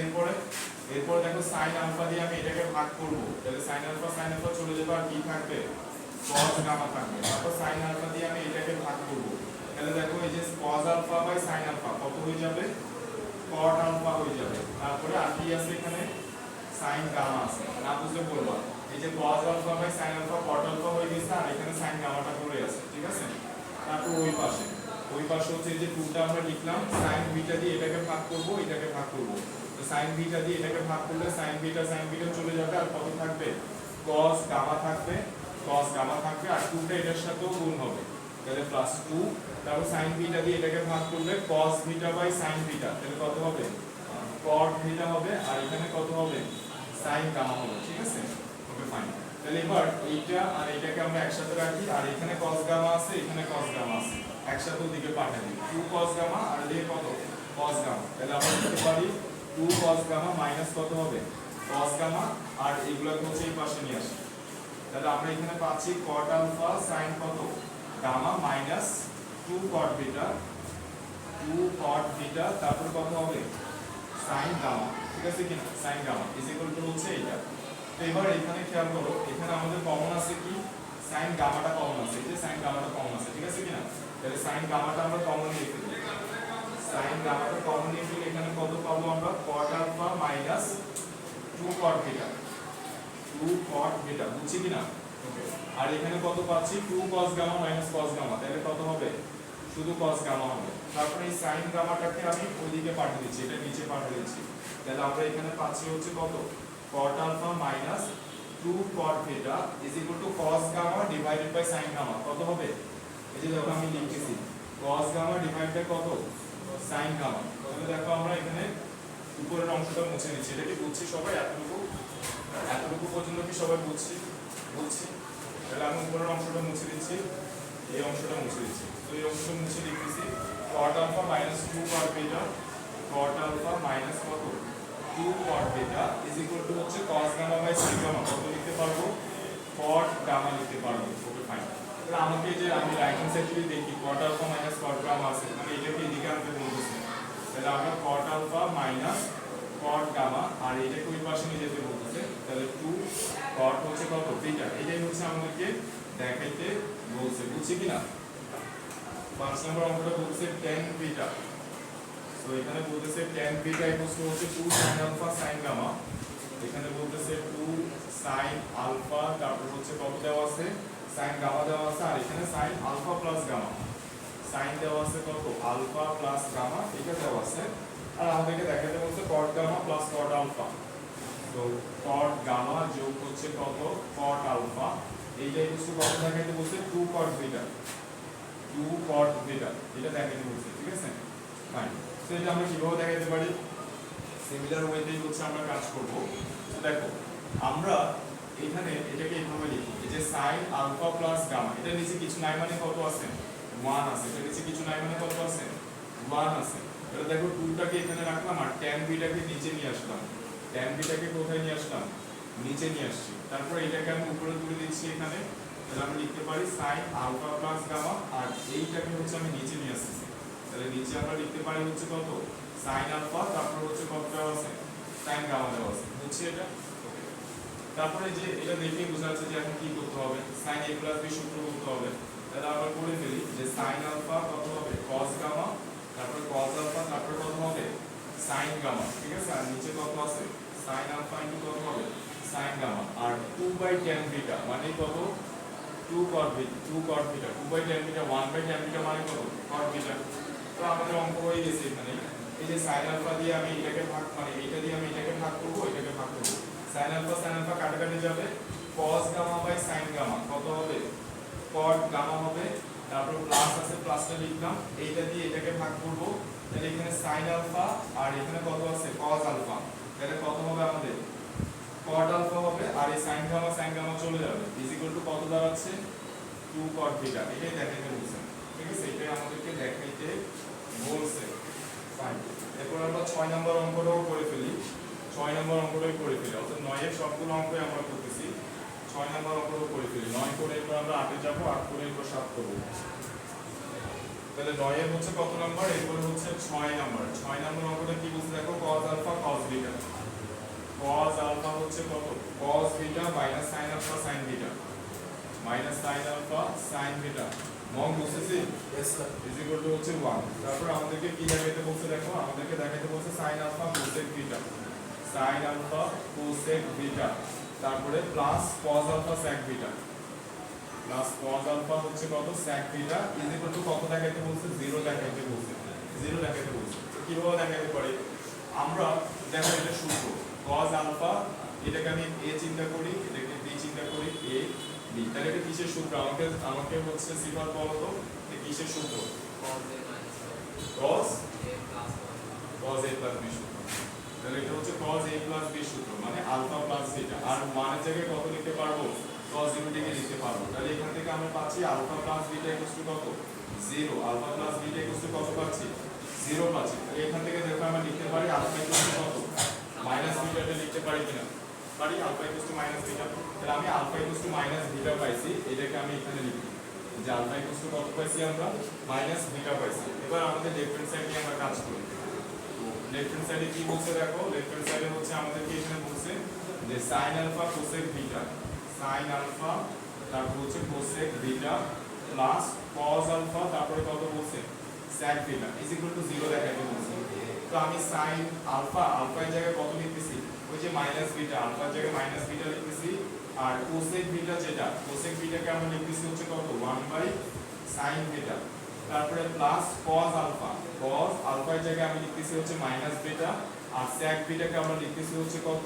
এরপর দেখো sin আলফা দিয়ে আমি এটাকে ভাগ করব, তাহলে sin আলফা চলে যাবে আর কি থাকবে cos গামা থাকবে, তারপর sin আলফা দিয়ে আমি এটাকে ভাগ করব, তাহলে দেখো এই যে cos alpha by sin alpha কত হয়ে যাবে cot আলফা হয়ে যাবে। তারপরে আর কি আছে এখানে sin গামা আছে, না বুঝলে বলবা। এই যে cos alpha by sin alpha cot alpha হয়ে গেছে আর এখানে sin গামাটা পড়ে আছে, ঠিক আছে। তারপর ওই পাশে হচ্ছে এই যে 2টা আমরা লিখলাম, sin বিটা দিয়ে এটাকে ভাগ করব, এটাকে ভাগ করব। তো sin বিটা দিয়ে এটাকে ভাগ করলে sin বিটা চলে যাবে আর কত থাকবে cos গামা থাকবে, আর 2টা এটার সাথেও গুণ হবে, তাহলে +2। তারপর sin বিটা দিয়ে এটাকে ভাগ করলে cos beta by sin beta, তাহলে কত হবে cot বিটা হবে আর এখানে কত হবে sin গামা হবে, ঠিক আছে। ওকে ফাইন। তাহলে এবার এইটা আর এটাকে আমরা একসাথে রাখি আর এখানে cos গামা আছে, এখানে cos গামা আছে, একসাথে ওদিকে পাঠিয়ে দিই। 2 cos গামা আর এদিকে কত cos গামা, তাহলে আমরা লিখতে পারি 2 cos গামা মাইনাস কত হবে cos গামা, আর এগুলোকে হচ্ছে এই পাশে নিয়ে আসি। তাহলে আমরা এখানে পাচ্ছি cot আলফা sin কত গামা মাইনাস 2 cot বিটা, তারপর কত হবে sin গামা, ঠিক আছে কিনা, sin gamma is equal to হচ্ছে এটা। তো এবার এখানে খেয়াল করো, এখানে আমাদের কমন আছে কি sin গামাটা কমন আছে, এই যে sin গামাটা কমন আছে, ঠিক আছে কিনা। তাহলে sin গামাটা আমরা কমন নিয়ে ফেলি, sin গামাটা কমন নিয়ে ফেলি, এখানে কত পাবো আমরা cot alpha minus 2 cot beta, বুঝছি কিনা। ওকে, আর এখানে কত পাচ্ছি 2 cos gamma minus cos gamma, তাহলে কত হবে শুধু cos গামা হবে। তারপরে এই sin গামাটাকে আমি ওইদিকে পাঠিয়ে দিচ্ছি, এটা নিচে পাঠিয়ে দিচ্ছি। তাহলে আমরা এখানে পাচ্ছি হচ্ছে কত cot alpha minus 2 cot beta is equal to cos gamma divided by sin gamma, কত হবে এই যে দেখো আমি লিখতেছি cos গামা ডিভাইডেড বাই কত sin গামা। তাহলে দেখো আমরা এখানে উপরের অংশটা মুছে নিচ্ছি, এটা কি বুঝছি সবাই, এতটুকু পর্যন্ত কি সবাই বুঝছি। তাহলে আমি উপরের অংশটা মুছে দিচ্ছি, এই অংশটা মুছে দিচ্ছি। তো এই অংশটা মুছে লিখতেছি cot alpha minus 2 cot beta, cot alpha minus কত 2 cot beta is equal to হচ্ছে cos gamma by sin gamma, কত লিখতে পারবো cot গামা লিখতে পারবো। Okay fine. তাহলে আমাকে যে আমি রাইট হ্যান্ড সাইড থেকে দেখি cot alpha minus cot gamma আছে, মানে এটাকে এদিকে আনতে বলতেছি। তাহলে আমরা cot alpha minus cot gamma আর এটাকে ওই পাশে নিয়ে যেতে বলতেছে, তাহলে 2 cot হচ্ছে কত বিটা, এটাই হচ্ছে আমাদেরকে দেখাইতে বলছে, বুঝছি কিনা। 5 নম্বর অঙ্কটা বলছে tan বিটা, সো এখানে বলতেছে tan বিটা ইকুয়ালস টু হচ্ছে 2 sin আলফা sin গামা, এখানে বলতেছে 2 sin আলফা, তারপর হচ্ছে কত দেওয়া আছে sin গামা দেওয়া আছে, আর এখানে sin alpha plus gamma, sin দেওয়া আছে কত আলফা প্লাস গামা, এটা দেওয়া আছে। আর আমাদেরকে দেখাতে বলছে cot gamma plus cot alpha, তো cot গামা যোগ হচ্ছে কত cot আলফা, এইটা ইকুয়ালস টু কত দেখাইতে বলছে 2 cot বিটা, এটা দেখাইতে বলছে, ঠিক আছে ফাইন। তো এটা আমরা কিভাবে দেখাইতে পারি, সিমিলার ওয়েতেই হচ্ছে আমরা কাজ করব। তো দেখো আমরা এখানে এটাকে এইভাবে লিখি, এই যে sin আলফা প্লাস গামা, এটা নিচে কিছু নাই মানে কত আছে 1 আছে, এটা নিচে কিছু নাই মানে কত আছে 1 আছে। তাহলে দেখো 2টাকে এখানে রাখলাম আর tan বিটাকে নিচে নিয়ে আসলাম, tan বিটাকে কোথায় নিয়ে আসলাম নিচে নিয়ে আসছি। তারপর এটাকে আমি উপরে তুলে দিচ্ছি এখানে, তাহলে আমরা লিখতে পারি sin আলফা প্লাস গামা, আর এইটাকে হচ্ছে আমি নিচে নিয়ে আসছি, তাহলে নিচে আমরা লিখতে পারি হচ্ছে কত sin আলফা, তারপর হচ্ছে কত দেওয়া আছে sin গামা দেওয়া আছে, বুঝছি এটা। ওকে, তারপরে যে এটা দেখে বোঝা যাচ্ছে যে এখন কি করতে হবে sin a প্লাস b সূত্র করতে হবে। তাহলে আমরা করে ফেলি যে sin আলফা কত হবে cos গামা, তারপর cos আলফা, তারপর কত হবে sin গামা, ঠিক আছে। আর নিচে কত আছে sin আলফা ইনটু কত হবে sin গামা, আর 2 বাই tan বিটা মানে কত 2 cot beta, 2 by tan beta 1 by tan beta মানে কত cot বিটা। তো আমাদের অঙ্ক হয়ে গেছে এখানে, এই যে sin আলফা দিয়ে আমি এটাকে ভাগ মানে এটা দিয়ে আমি এটাকে ভাগ করব, এটাকে ভাগ করব, sin আলফা কাটাকাটি যাবে, cos gamma by sin gamma কত হবে cot গামা হবে, তারপর প্লাস আছে প্লাসটা লিখলাম, এইটা দিয়ে এটাকে ভাগ করব, তাহলে এখানে sin আলফা আর এখানে কত আছে cos আলফা, তাহলে কত হবে আমাদের cot আলফা হবে, আর এই sin গামা চলে যাবে ইজ ইকুয়াল টু কত দাঁড়াচ্ছে 2 cot বিটা, এটাই দেখাইতে বলছে, ঠিক আছে, এটাই আমাদেরকে দেখাইতে বলছে। ফাইন, এরপর আমরা 6 নম্বর অঙ্কটাও করে ফেলি, 6 নম্বর অঙ্কটাই করে ফেলি, অর্থাৎ 9 এর সবগুলো অঙ্কই আমরা করতেছি, 6 নম্বর অঙ্কটাও করে ফেলি। 9 করে এরপর আমরা 8 এ যাব, 8 করে এরপর 7 করব। তাহলে 9 এর হচ্ছে কত নাম্বার, এরপর হচ্ছে 6 নাম্বার। 6 নম্বর অঙ্কটা কি বলছে দেখো, cos alpha cos beta, cos alpha হচ্ছে কত cos beta minus sin alpha sin beta, minus sin alpha sin beta, মন বুঝতেছি। ইজ ইকুয়াল টু হচ্ছে 1। তারপর আমাদেরকে কি দেখাইতে বলছে দেখো, আমাদেরকে দেখাইতে বলছে sin alpha cosec beta, sin alpha cosec beta, তারপরে plus cos alpha sec beta, plus cos alpha হচ্ছে কত sec beta is equal to কত দেখাইতে বলছে, 0 দেখাইতে বলছে, 0 দেখাইতে বলছে। তো কিভাবে দেখাইতে পারি আমরা, দেখো এটা সূত্র cos আলফা, এটাকে আমি a চিন্তা করি, এটাকে b চিন্তা করি, a b, তাহলে এটা কিসের সূত্র, আমাকে হচ্ছে সিফাত বলো তো এটা কিসের সূত্র, cos a plus b সূত্র। তাহলে এটা হচ্ছে cos a plus b সূত্র, মানে আলফা প্লাস বিটা, আর মানের জায়গায় কত লিখতে পারবো, cos 0 থেকে লিখতে পারবো। তাহলে এখান থেকে আমরা পাচ্ছি alpha plus beta equal to কত, 0, alpha plus beta equal to কত পাচ্ছি, 0 পাচ্ছি। তাহলে এখান থেকে দেখো আমরা লিখতে পারি আলফা ইকুয়াল টু কত, মাইনাস বিটাটা লিখতে পারি কিনা, পারি, alpha equal to minus beta. তাহলে আমি alpha equal to minus beta পাইছি, এটাকে আমি এখানে লিখি যে আলফা ইকুয়াল টু কত পাইছি আমরা, মাইনাস বিটা পাইছি। এবার আমাদের লেফট হ্যান্ড সাইডে আমরা কাজ করি। লেফট হ্যান্ড সাইডে কি বলছে দেখো, লেফট হ্যান্ড সাইডে হচ্ছে আমাদেরকে এখানে বলছে যে sin alpha cosec beta, sin alpha তারপর হচ্ছে cosec beta plus cos alpha তারপরে কত বলছে sec beta is equal to 0 দেখাইতে বলছে। তো আমি sin আলফা, আলফা এর জায়গায় কত লিখতেছি, ওই যে মাইনাস বিটা, আলফার জায়গায় মাইনাস বিটা লিখতেছি, আর কোসেক বিটা যেটা, কোসেক বিটাকে আমরা লিখতেছি হচ্ছে কত 1/sin বিটা, তারপরে plus cos alpha, cos alpha এর জায়গায় আমি লিখতেছি হচ্ছে মাইনাস বিটা, আর sec বিটাকে আমরা লিখতেছি হচ্ছে কত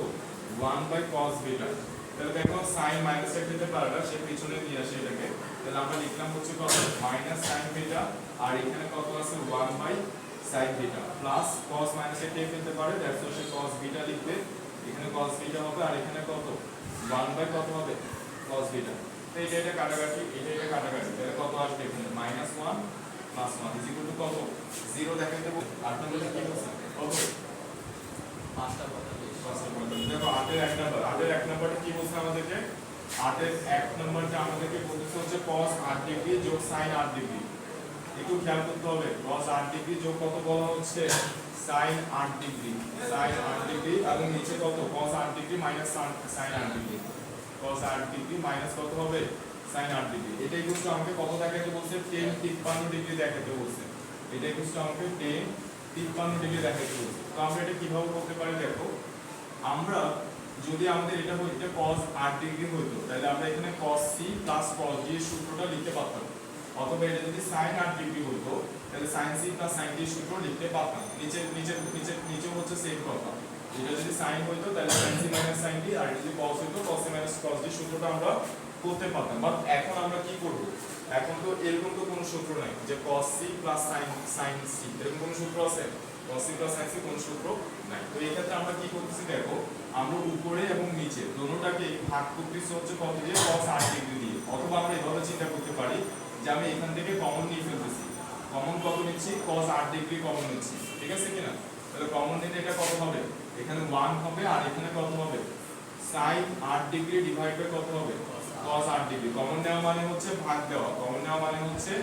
1/cos বিটা। তাহলে দেখো sin মাইনাস এর ক্ষেত্রে পারবা সে পিছনে নিয়ে আসে এটাকে, তাহলে আমরা লিখলাম হচ্ছে কত মাইনাস sin বিটা, আর এখানে কত আছে 1/sin beta plus cos minus এর কে ফেলতে পারে, দ্যাটস হচ্ছে cos বিটা লিখবে, এখানে cos বিটা হবে, আর এখানে কত 1/ কত হবে cos বিটা। তো এটা কাটাকাটি, এটা কাটাকাটি, তাহলে কত আসবে এখানে -1 প্লাস 1 ইজ ইকুয়াল টু কত 0 দেখাইতে বল। 8 নম্বরে কি বলছে কত 5টা কথা। দেখো 8 এর 1 নাম্বার, 8 এর 1 নাম্বারটা কি বলছে আমাদেরকে, 8 এর 1 নাম্বারটা আমাদেরকে বলতেছে হচ্ছে cos 8 ডিগ্রি যোগ sin 8 ডিগ্রি। একটু খেয়াল করতে হবে, cos 8 ডিগ্রি যোগ কত বলা হচ্ছে sin 8 ডিগ্রি, sin 8 ডিগ্রি, এবং নিচে কত cos 8 degree minus sin 8 degree, cos 8 degree minus কত হবে sin 8 ডিগ্রি। এটাই কিন্তু আমাকে কত দেখাতে বলছে, 10 53 ডিগ্রি দেখাতে বলছে, এটাই কিন্তু আমাকে 10 53 ডিগ্রি দেখাতে বলছে। তো আমরা এটা কিভাবে করতে পারি দেখো, আমরা যদি আমাদের এটা হইতো এটা cos 8 ডিগ্রি হইতো, তাহলে আমরা এখানে cos c plus cos d এর সূত্রটা লিখতে পারতাম, অথবা এটা যদি sin 8 ডিগ্রি হইতো তাহলে sin c plus sin d এর সূত্র লিখতে পারতাম, নিচে হচ্ছে সেম কথা, এটা যদি sin হইতো তাহলে sin c minus sin d, আর যদি cos হইতো cos c minus cos d সূত্রটা আমরা করতে পারতাম। বাট এখন আমরা কি করব, এখন তো এরকম তো কোনো সূত্র নাই যে cos c plus sin c, এরকম কোনো সূত্র আছে, cos c plus sin c কোনো সূত্র নাই। তো এই ক্ষেত্রে আমরা কি করতেছি দেখো, আমরা উপরে এবং নিচে দুটোটাকে ভাগ করতেছি হচ্ছে কত দিয়ে, cos 8 ডিগ্রি দিয়ে, অথবা আমরা এভাবে চিন্তা করতে পারি যে আমি এখান থেকে কমন নিয়ে ফেলতেছি, কমন কত নিচ্ছি cos 8 ডিগ্রি কমন নিচ্ছি, ঠিক আছে কিনা। তাহলে কমন নিলে এটা কত হবে, এখানে 1 হবে, আর এখানে কত হবে sin 8 ডিগ্রি ডিভাইড বাই কত হবে cos 8 ডিগ্রি। কমন নেওয়া মানে হচ্ছে ভাগ দেওয়া, কমন নেওয়া মানে হচ্ছে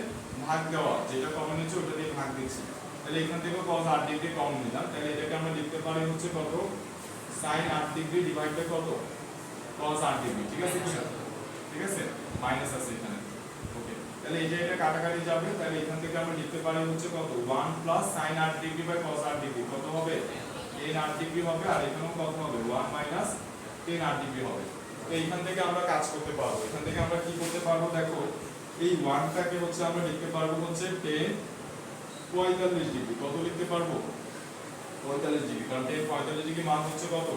ভাগ দেওয়া, যেটা কমন নিচ্ছে ওটা দিয়ে ভাগ দিচ্ছি। তাহলে এখান থেকে cos 8 ডিগ্রি কমন নিলাম, তাহলে এটাকে আমরা লিখতে পারি হচ্ছে কত sin 8 ডিগ্রি ডিভাইড বাই কত cos 8 ডিগ্রি, ঠিক আছে কিনা, ঠিক আছে, মাইনাস আছে এখানে, ওকে। তাহলে এটা কাটাকাটি যাবে, তাহলে এখান থেকে আমরা লিখতে পারি হচ্ছে কত 1 plus sin 8 degree by cos 8 degree কত হবে 10 8 ডিগ্রি হবে, আর এখানেও কত হবে 1 মাইনাস 10 8 ডিগ্রি হবে। তো এইখান থেকে আমরা কাজ করতে পারবো, এখান থেকে আমরা কি করতে পারবো দেখো, এই 1টাকে হচ্ছে আমরা লিখতে পারবো হচ্ছে 10 45 ডিগ্রি, কত লিখতে পারবো 45 ডিগ্রি, কারণ 10 45 ডিগ্রি মান হচ্ছে কত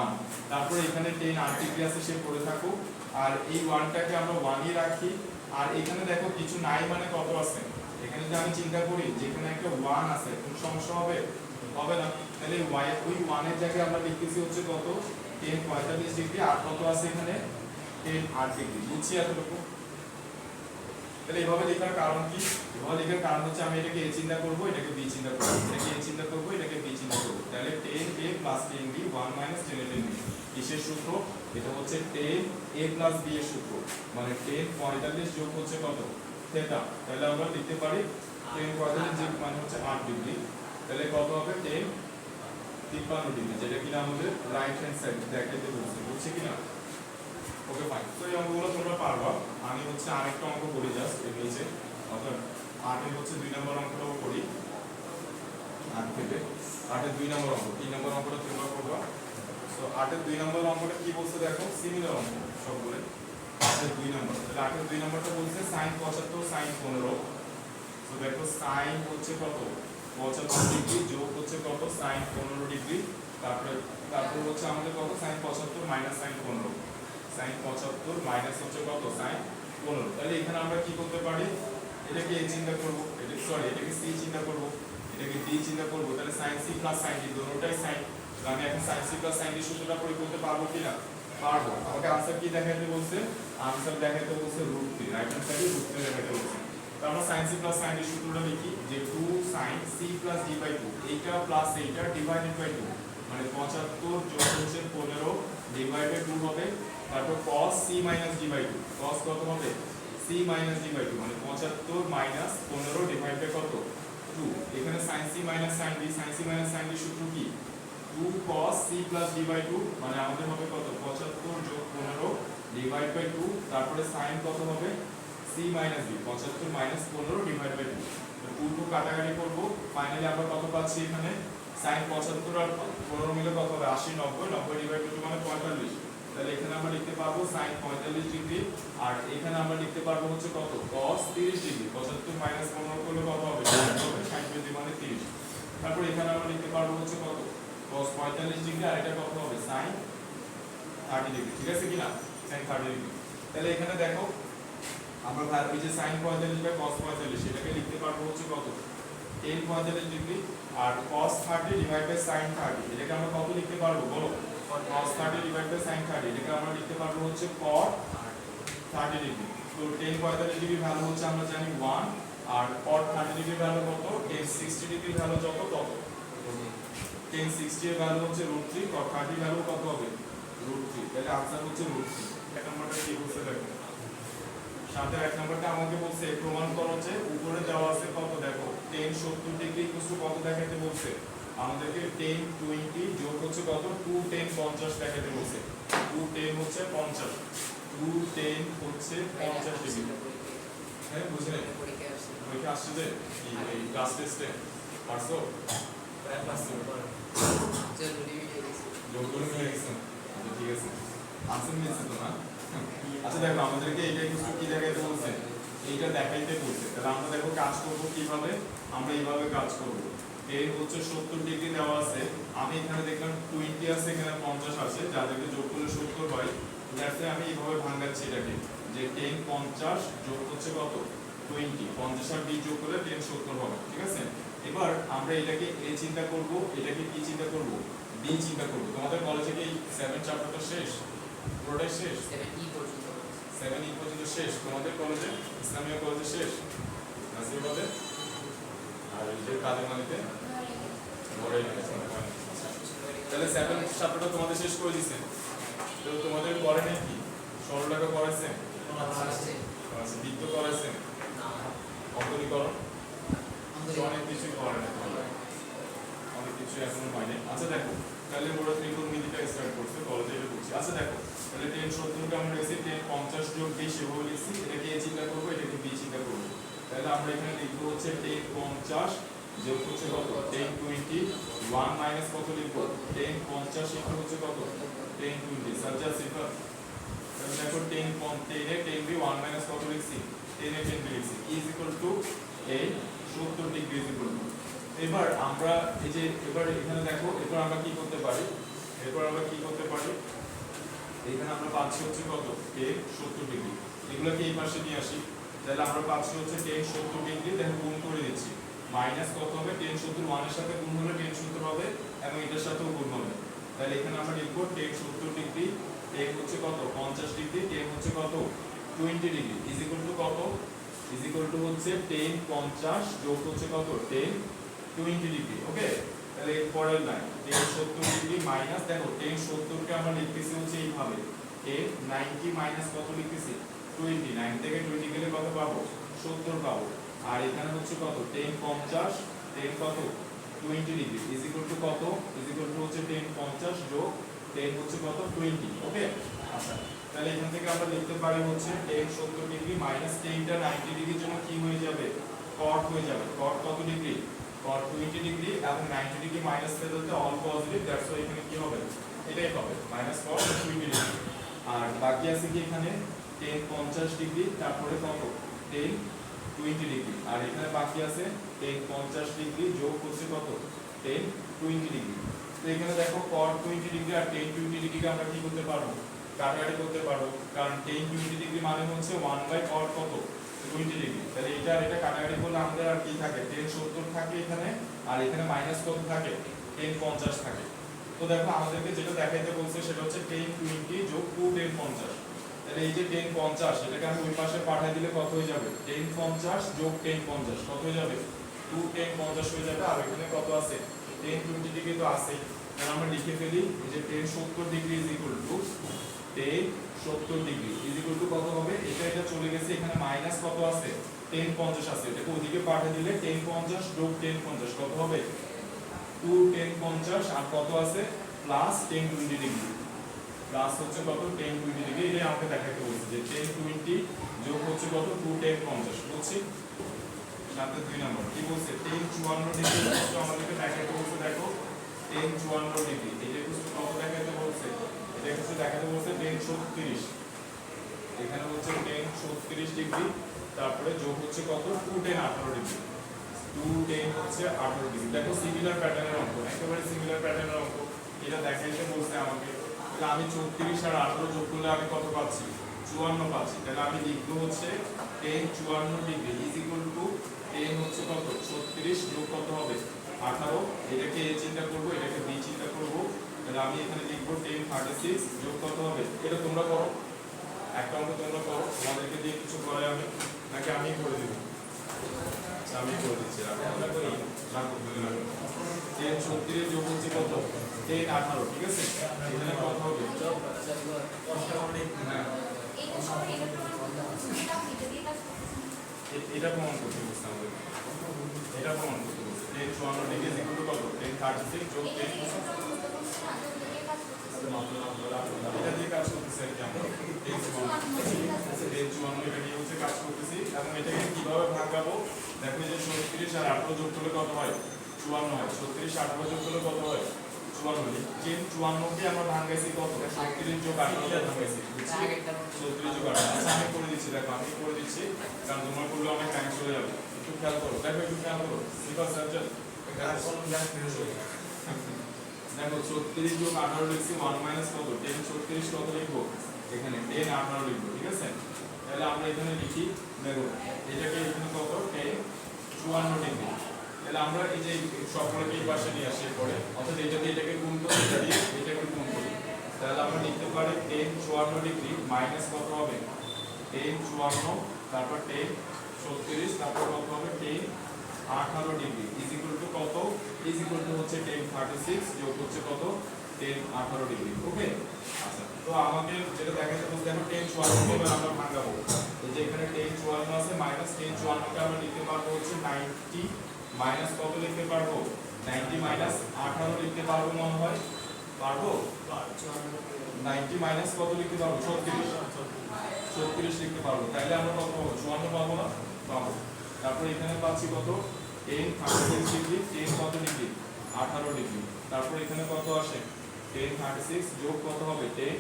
1। তারপরে এখানে 10 8 ডিগ্রি আছে সে পড়ে থাকুক, আর এই 1টাকে আমরা 1ই রাখি, আর এখানে দেখো কিছু নাই মানে কত আছে, এখানে যদি আমি চিন্তা করি যেখানে একটা 1 আছে কোন সমস্যা হবে, হবে না। তাহলে ওই 1 এর জায়গায় আমরা লিখতেছি হচ্ছে কত 10 45 ডিগ্রি, আর কত আছে এখানে 10 8 ডিগ্রি, বুঝছি এতটুকু। তাহলে এভাবে লেখার কারণ কি, এভাবে লেখার কারণ হচ্ছে আমি এটাকে a চিন্তা করব, এটাকে b চিন্তা করব, এটাকে a চিন্তা করব, এটাকে b চিন্তা করব, তাহলে 10a plus 10b 1 minus 10a 10b কিসের সূত্র, এটা হচ্ছে 10a plus b এর সূত্র, মানে 10 45 যোগ হচ্ছে কত থিটা, তাহলে আমরা লিখতে পারি 10 45 যোগ মানে হচ্ছে 8 ডিগ্রি, তাহলে কত হবে 10 53 ডিগ্রি, যেটা কিনা আমাদের রাইট হ্যান্ড সাইড দেখাইতে বলছে, বুঝছি কিনা। ওকে ফাইন, তো এই অঙ্কগুলো তোমরা পারবা। আমি হচ্ছে আরেকটা অঙ্ক করি জাস্ট এর নিচে, অর্থাৎ 8 আটে হচ্ছে 2 নম্বর অঙ্কটাও করি। 8 থেকে 8 এর 2 নম্বর অঙ্ক, 3 নম্বর অঙ্কটা তোমরা করবা। সো 8 এর 2 নম্বর অঙ্কটা কি বলছে দেখো, সিমিলার অঙ্ক সবগুলো। 8 এর 2 নম্বর, তাহলে 8 এর 2 নম্বরটা বলছে sin 75 sin 15। সো দেখো sin হচ্ছে কত 75 ডিগ্রি যোগ হচ্ছে কত sin 15 ডিগ্রি, তারপরে হচ্ছে আমাদের কত sin 75 minus sin 15, sin 75 minus হচ্ছে কত sin 15। তাহলে এখানে আমরা কি করতে পারি, এটাকে a চিন্তা করব, এটাকে c চিন্তা করব, এটাকে d চিন্তা করব। তাহলে sin c plus sin d দুটোটাই sin। তাহলে আমি এখন sin c plus sin d সূত্রটা প্রয়োগ করতে পারবো কিনা, পারবো। আমাকে आंसर কি দেখাইতে বলছে, आंसर দেখাইতে বলছে √3, রাইট হ্যান্ড সাইডে √3 দেখাইতে বলছে। তো আমরা sin c plus sin d সূত্রটা লিখি যে 2 sin c plus d by 2, এইটা প্লাস এইটা ডিভাইডেড বাই 2, মানে 75 যোগ হচ্ছে 15 ডিভাইডেড 2 হবে। তারপর cos c minus d by 2, cos কত হবে c মাইনাস d বাই 2, মানে 75 মাইনাস 15 ডিভাইড বাই কত 2। এখানে sin c minus sin d, sin c minus sin d সূত্র কি 2 cos c plus d by 2, মানে আমাদের হবে কত 75 যোগ 15 ডিভাইড বাই 2, তারপরে sin কত হবে c minus d, 75 minus 15 divide by 2। তো 2 কাটাকাটি করব, ফাইনালি আমরা কত পাচ্ছি এখানে sin 75 আর 15 মিলে কত হবে 80 90, 90 ডিভাইড বাই 2 মানে 45। তাহলে এখানে আমরা লিখতে পারবো sin 45 ডিগ্রি, আর এখানে আমরা লিখতে পারবো হচ্ছে কত cos 30 ডিগ্রি, 75 মাইনাস 15 করলে কত হবে 60 হবে, 60 মানে 30। তারপর এখানে আমরা লিখতে পারবো হচ্ছে কত cos 45 ডিগ্রি, আর এটা কত হবে sin 30 ডিগ্রি, ঠিক আছে কিনা sin 30 ডিগ্রি। তাহলে এখানে দেখো আমরা ওই যে sin 45 বাই cos 45 সেটাকে লিখতে পারবো হচ্ছে কত tan 45 ডিগ্রি, আর cos 30 ডিভাইড বাই sin 30 এটাকে আমরা কত লিখতে পারবো বলো, cos 30 ডিভাইড বাই sin 30 এটাকে আমরা লিখতে পারবো হচ্ছে cot 30 ডিগ্রি। তো tan 45 ডিগ্রি ভ্যালু হচ্ছে আমরা জানি 1, আর cot 30 ডিগ্রি ভ্যালু কত, tan 60 ডিগ্রি ভ্যালু যত তত, tan 60 এর ভ্যালু হচ্ছে √3, cot 30 ভ্যালু কত হবে √3। তাহলে आंसर হচ্ছে √3। এক নম্বরটা কি বলছে দেখো, সাথে এক নম্বরটা আমাকে বলছে প্রমাণ করো যে উপরে দেওয়া আছে কত দেখো tan 70 ডিগ্রি ইকুয়াল কত দেখাতে বলছে আমাদেরকে, tan 20 যোগ হচ্ছে কত 2 tan 50 দেখাতে বলছে। 2 tan হচ্ছে 50, 2 tan হচ্ছে 50 ডিগ্রি। হ্যাঁ বুঝলে পরীক্ষা আসছে যে এই ক্লাস টেস্টে পারছো প্রায় পারছো যোগ করে নিয়ে গেছেন, আচ্ছা ঠিক আছে आंसर মিলছে তো না। আচ্ছা দেখো আমাদেরকে এইটা কিছু কি দেখাইতে বলছে, এইটা দেখাইতে বলছে। তাহলে আমরা দেখো কাজ করব কিভাবে, আমরা এইভাবে কাজ করব। tan হচ্ছে 70 ডিগ্রি দেওয়া আছে, আমি এখানে দেখলাম 20 আছে, এখানে 50 আছে, যাদেরকে যোগ করলে 70 হয়। দ্যাটস আমি এইভাবে ভাঙাচ্ছি এটাকে যে tan 50 যোগ হচ্ছে কত 20, 50 আর 20 যোগ করলে tan 70 হবে, ঠিক আছে। এবার আমরা এটাকে a চিন্তা করব, এটাকে কি চিন্তা করব b চিন্তা করব। তোমাদের কলেজে কি 7 চ্যাপ্টারটা শেষ, পুরোটাই শেষ, 7 পর্যন্ত শেষ তোমাদের কলেজে, ইসলামিয়া কলেজে শেষ নাসিরবাদে, আর এই যে কাদের মানিতে বড়ই গেছে। তাহলে 7 চ্যাপ্টারটা তোমাদের শেষ করে দিয়েছে, তো তোমাদের পরে নেই কি সরলরেখা করাইছে, বৃত্ত করাইছে, অঙ্কনীকরণ অনেক কিছু করে না, অনেক কিছু এখনো হয়নি। আচ্ছা দেখো তাহলে মোড়া ত্রিকোণমিতিটা স্টার্ট করছে কলেজে, এটা বুঝছি। আচ্ছা দেখো তাহলে tan 70 কে আমরা লিখছি tan 50 যোগ 20 এভাবে লিখছি, এটাকে a চিন্তা করব, এটাকে b চিন্তা করব। তাহলে আমরা এখানে লিখবো হচ্ছে tan 50 যোগ হচ্ছে কত tan 20, 1 মাইনাস কত লিখবো tan 50 ইকুয়াল হচ্ছে কত tan 20, সাজ্জা সিফা। তাহলে দেখো tan এ tan b 1 মাইনাস কত লিখছি tan এ tan b লিখছি is equal two a 70 degree is equal two. এবার আমরা এই যে এবার এখানে দেখো এরপর আমরা কি করতে পারি, এখানে আমরা পাচ্ছি হচ্ছে কত tan 70 ডিগ্রি, এগুলোকে এই পাশে নিয়ে আসি। তাহলে আমরা পাচ্ছি হচ্ছে tan 70 ডিগ্রি, দেখো গুণ করে দিচ্ছি, মাইনাস কত হবে tan 70 1 এর সাথে গুণ হলে tan 70 হবে এবং এটার সাথেও গুণ হবে। তাহলে এখানে আমরা লিখব tan 70 ডিগ্রি, tan হচ্ছে কত 50 ডিগ্রি, tan হচ্ছে কত 20 ডিগ্রি ইজ ইকুয়াল টু কত, ইজ ইকুয়াল টু হচ্ছে tan 50 যোগ হচ্ছে কত tan 20 ডিগ্রি। ওকে, তাহলে এর পরের লাইন tan 70 ডিগ্রি মাইনাস, দেখো tan 70 কে আমরা লিখতেছি হচ্ছে এইভাবে tan 90 মাইনাস কত লিখতেছি 20, 9 থেকে 20 গেলে কত পাবো 70 পাবো। আর এখানে হচ্ছে কত tan 50 tan কত 20 ডিগ্রি ইজ ইকুয়াল টু কত, ইজ ইকুয়াল টু হচ্ছে tan 50 যোগ tan হচ্ছে কত 20। ওকে আচ্ছা তাহলে এখান থেকে আমরা লিখতে পারি হচ্ছে tan 70 ডিগ্রি মাইনাস tan টা 90 ডিগ্রির জন্য কি হয়ে যাবে cot কট হয়ে যাবে। কট কত ডিগ্রি? কট 20 ডিগ্রি এবং 90 ডিগ্রি মাইনাস ফেলতে অল পজিটিভ, দ্যাটস ওয়াই এখানে কি হবে, এটাই হবে মাইনাস কট 20 ডিগ্রি। আর বাকি আছে কি এখানে tan 50 ডিগ্রি, তারপরে কত tan 20 ডিগ্রি, আর এখানে বাকি আছে tan 50 ডিগ্রি যোগ হচ্ছে কত tan 20 ডিগ্রি। তো এখানে দেখো cot 20 ডিগ্রি আর tan 20 ডিগ্রিকে আমরা কি করতে পারবো, কাটাকাটি করতে পারবো, কারণ tan 20 ডিগ্রি মানে হচ্ছে 1/cot কত 20 ডিগ্রি। তাহলে এটা আর এটা কাটাকাটি করলে আমাদের আর কি থাকে, tan 70 থাকে এখানে, আর এখানে মাইনাস কত থাকে tan 50 থাকে। তো দেখো আমাদেরকে যেটা দেখাইতে বলছে সেটা হচ্ছে tan 20 যোগ 2 tan 50। তাহলে এই যে tan 50 এটাকে আমি ওই পাশে পাঠিয়ে দিলে কত হয়ে যাবে, tan 50 যোগ tan 50 কত হয়ে যাবে 2 tan 50 হয়ে যাবে। আর এখানে কত আছে tan 20 ডিগ্রি তো আছে, তাহলে আমরা লিখে ফেলি এই যে tan 70 degree is equal two tan 70 degree is equal to কত হবে, এটা চলে গেছে, এখানে মাইনাস কত আছে tan 50 আছে, এটাকে ওদিকে পাঠিয়ে দিলে tan 50 যোগ tan 50 কত হবে 2 tan 50 আর কত আছে প্লাস tan 20 ডিগ্রি, প্লাস হচ্ছে কত tan 20 ডিগ্রি। এটাই আমাকে দেখাতে বলছে যে tan 20 যোগ হচ্ছে কত 2 tan 50 বলছি। সাথে 2 নাম্বার কি বলছে tan 54 ডিগ্রি কত আমাদেরকে দেখাতে বলছে, দেখো tan 54 ডিগ্রি এটা কিছু কত দেখাতে বলছে, এটা কিছু দেখাতে বলছে tan 36, এখানে হচ্ছে tan 36 ডিগ্রি, তারপরে যোগ হচ্ছে কত 2 tan 18 ডিগ্রি, 2 tan হচ্ছে 18 ডিগ্রি। দেখো সিমিলার প্যাটার্নের অঙ্ক, একেবারে সিমিলার প্যাটার্নের অঙ্ক, এটা দেখাইতে বলছে আমাকে। তাহলে আমি 34 আর 18 যোগ করলে আমি কত পাচ্ছি 54 পাচ্ছি। তাহলে আমি লিখবো হচ্ছে tan 54 degree is equal two tan হচ্ছে কত 36 যোগ কত হবে 18, এটাকে a চিন্তা করব, এটাকে b চিন্তা করব। তাহলে আমি এখানে লিখবো tan 36 যোগ কত হবে, এটা তোমরা করো, একটা অঙ্ক তোমরা করো, তোমাদেরকে দিয়ে কিছু করাই আমি, নাকি আমি করে দেব, আমি করে দিচ্ছি, আমরা করি না করতে না। tan 36 যোগ হচ্ছে কত tan 18, ঠিক আছে, এখানে কত হবে এটা প্রমাণ করতে বলছে আমাদের, এটা প্রমাণ করতে বলছে tan 54 degree is equal to কত tan 36 যোগ tan, এটা দিয়ে কাজ করতেছি আর কি আমরা tan 54 এটা নিয়ে হচ্ছে কাজ করতেছি। এবং এটাকে কিভাবে ভাঙাবো, দেখো যে 36 আর 18 যোগ করলে কত হয় 54 হয়, 36 18 যোগ করলে কত হয় 54। যে 54 কে আমরা ভাঙাইছি কত 36 যোগ 18 কে ভাঙাইছি 36 যোগ 18। আচ্ছা আমি করে দিচ্ছি, দেখো আমি করে দিচ্ছি, কারণ তোমরা করলে অনেক টাইম চলে যাবে, একটু খেয়াল করো, দেখো একটু খেয়াল করো সিম্পল সার্কেল দেখো 36 যোগ 18 লিখছি 1 মাইনাস কত tan 36 কত লিখবো এখানে tan 18 লিখবো, ঠিক আছে। তাহলে আমরা এখানে লিখি, দেখো এটাকে এখানে কত tan 54 ডিগ্রি, তাহলে আমরা এই যে সবগুলোকে এই পাশে নিয়ে আসি পরে, অর্থাৎ এটা দিয়ে এটাকে গুণ করি, এটা দিয়ে এটাকে গুণ করি, তাহলে আমরা লিখতে পারি tan 54 ডিগ্রি মাইনাস কত হবে tan 54, তারপর tan 36, তারপর কত হবে tan 18 degree is equal to কত, ইজ ইকুয়াল টু হচ্ছে tan 36 যোগ হচ্ছে কত tan 18 ডিগ্রি। ওকে, আচ্ছা তো আমাকে যেটা দেখাতে বলতে দেখো tan 54 কে এবার আমরা ভাঙাবো, এই যে এখানে tan 54 আছে মাইনাস tan 54 কে আমরা লিখতে পারবো হচ্ছে 90 মাইনাস কত লিখতে পারবো 90 মাইনাস 18 লিখতে পারবো মনে হয়, পারবো 90 মাইনাস কত লিখতে পারবো 36 লিখতে পারবো, তাইলে আমরা কত পাবো 54 পাবো না, পাবো। তারপর এখানে পাচ্ছি কত tan 36 ডিগ্রি, tan কত ডিগ্রি 18 ডিগ্রি, তারপর এখানে কত আসে tan 36 যোগ কত হবে tan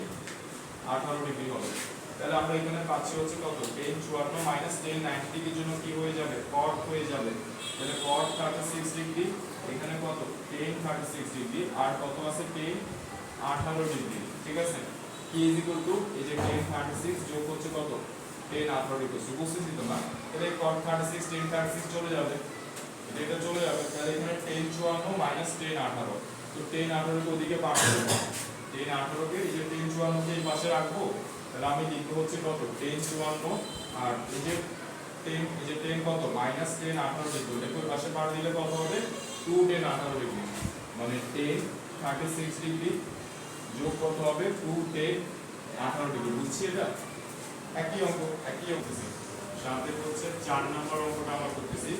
18 ডিগ্রি হবে। তাহলে আমরা এখানে পাচ্ছি হচ্ছে কত tan 54 মাইনাস tan 90 ডিগ্রির জন্য কি হয়ে যাবে cot হয়ে যাবে, তাহলে cot 36 ডিগ্রি, এখানে কত tan 36 ডিগ্রি, আর কত আছে tan 18 ডিগ্রি, ঠিক আছে, কি ইজ ইকুয়াল টু এই যে tan 36 যোগ হচ্ছে কত tan 18 ডিগ্রি, বুঝতেছি তো না, তাহলে cot 36 tan 36 চলে যাবে, এটা চলে যাবে, তাহলে এখানে tan 54 মাইনাস tan 18, তো tan 18 কে ওদিকে পাঠিয়ে দেব, tan 18 কে এই যে tan 54 কে এই পাশে রাখবো, তাহলে আমি লিখবো হচ্ছে কত tan 54 আর এই যে tan কত মাইনাস tan 18 ডিগ্রি, দেখো এই পাশে পাঠিয়ে দিলে কত হবে 2 tan 18 ডিগ্রি, মানে tan 36 ডিগ্রি যোগ কত হবে 2 tan 18 ডিগ্রি, বুঝছি এটা একই অঙ্ক সাথে হচ্ছে 4 নাম্বার অঙ্কটা আমরা করতেছি।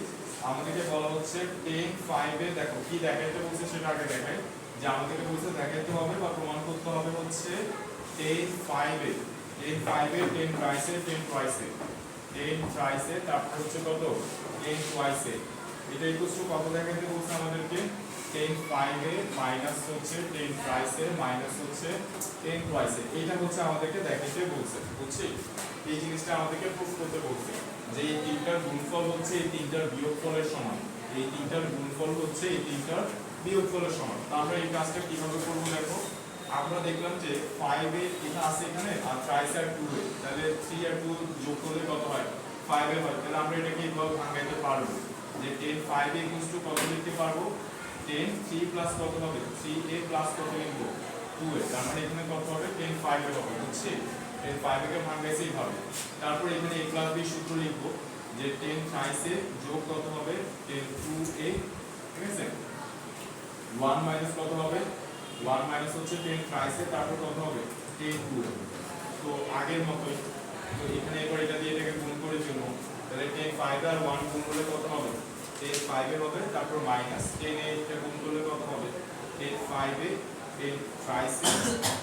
আমাদেরকে বলা হচ্ছে tan 5 এ দেখো কি দেখাইতে বলছে সেটা আগে দেখাই, যে আমাদেরকে বলছে দেখাইতে হবে বা প্রমাণ করতে হবে হচ্ছে tan 5 এ tan twice এ tan 10 থ্রাইসে, তারপর হচ্ছে কত 10 টুয়াইসে। এটা ইকুয়াল টু কত দেখাইতে বলছে আমাদেরকে 10 5 এ মাইনাস হচ্ছে 10 থ্রাইসে মাইনাস হচ্ছে 10 টুয়াইসে। এইটা হচ্ছে আমাদেরকে দেখাইতে বলছে, বুঝছি? এই জিনিসটা আমাদেরকে প্রুফ করতে বলছে যে এই তিনটার গুণফল হচ্ছে এই তিনটার বিয়োগফলের সমান, এই তিনটার গুণফল হচ্ছে এই তিনটার বিয়োগফলের সমান। আমরা এই কাজটা কিভাবে করব দেখো, আমরা দেখলাম যে 5 এ এটা আছে এখানে আর ট্রাইস আর 2 এ, তাহলে 3 আর 2 যোগ করলে কত হয় 5 এ হয়। তাহলে আমরা এটাকে এইভাবে ভাঙাইতে পারবো যে 10 5 এ ইকুয়ালস টু কত লিখতে পারবো 10 3 প্লাস কত হবে 3a প্লাস কত লিখবো 2a। তার মানে এখানে কত হবে 10 5 এ হবে, বুঝছি? 10 5 কে ভাঙাইছে এইভাবে। তারপর এখানে a প্লাস b সূত্র লিখবো যে 10 ট্রাইস এ যোগ কত হবে 10 2a, ঠিক আছে? 1 মাইনাস কত হবে 1 মাইনাস হচ্ছে 10 ট্রাইসে, তারপর কত হবে 10 2। তো আগের মতই, তো এখানে এবার এটা দিয়ে এটাকে গুণ করে ফেলবো, তাহলে 10 5 আর 1 গুণ করলে কত হবে 10 5 এ হবে, তারপর মাইনাস 10 এ এটা গুণ করলে কত হবে 10 5 এ 10 ট্রাইসে,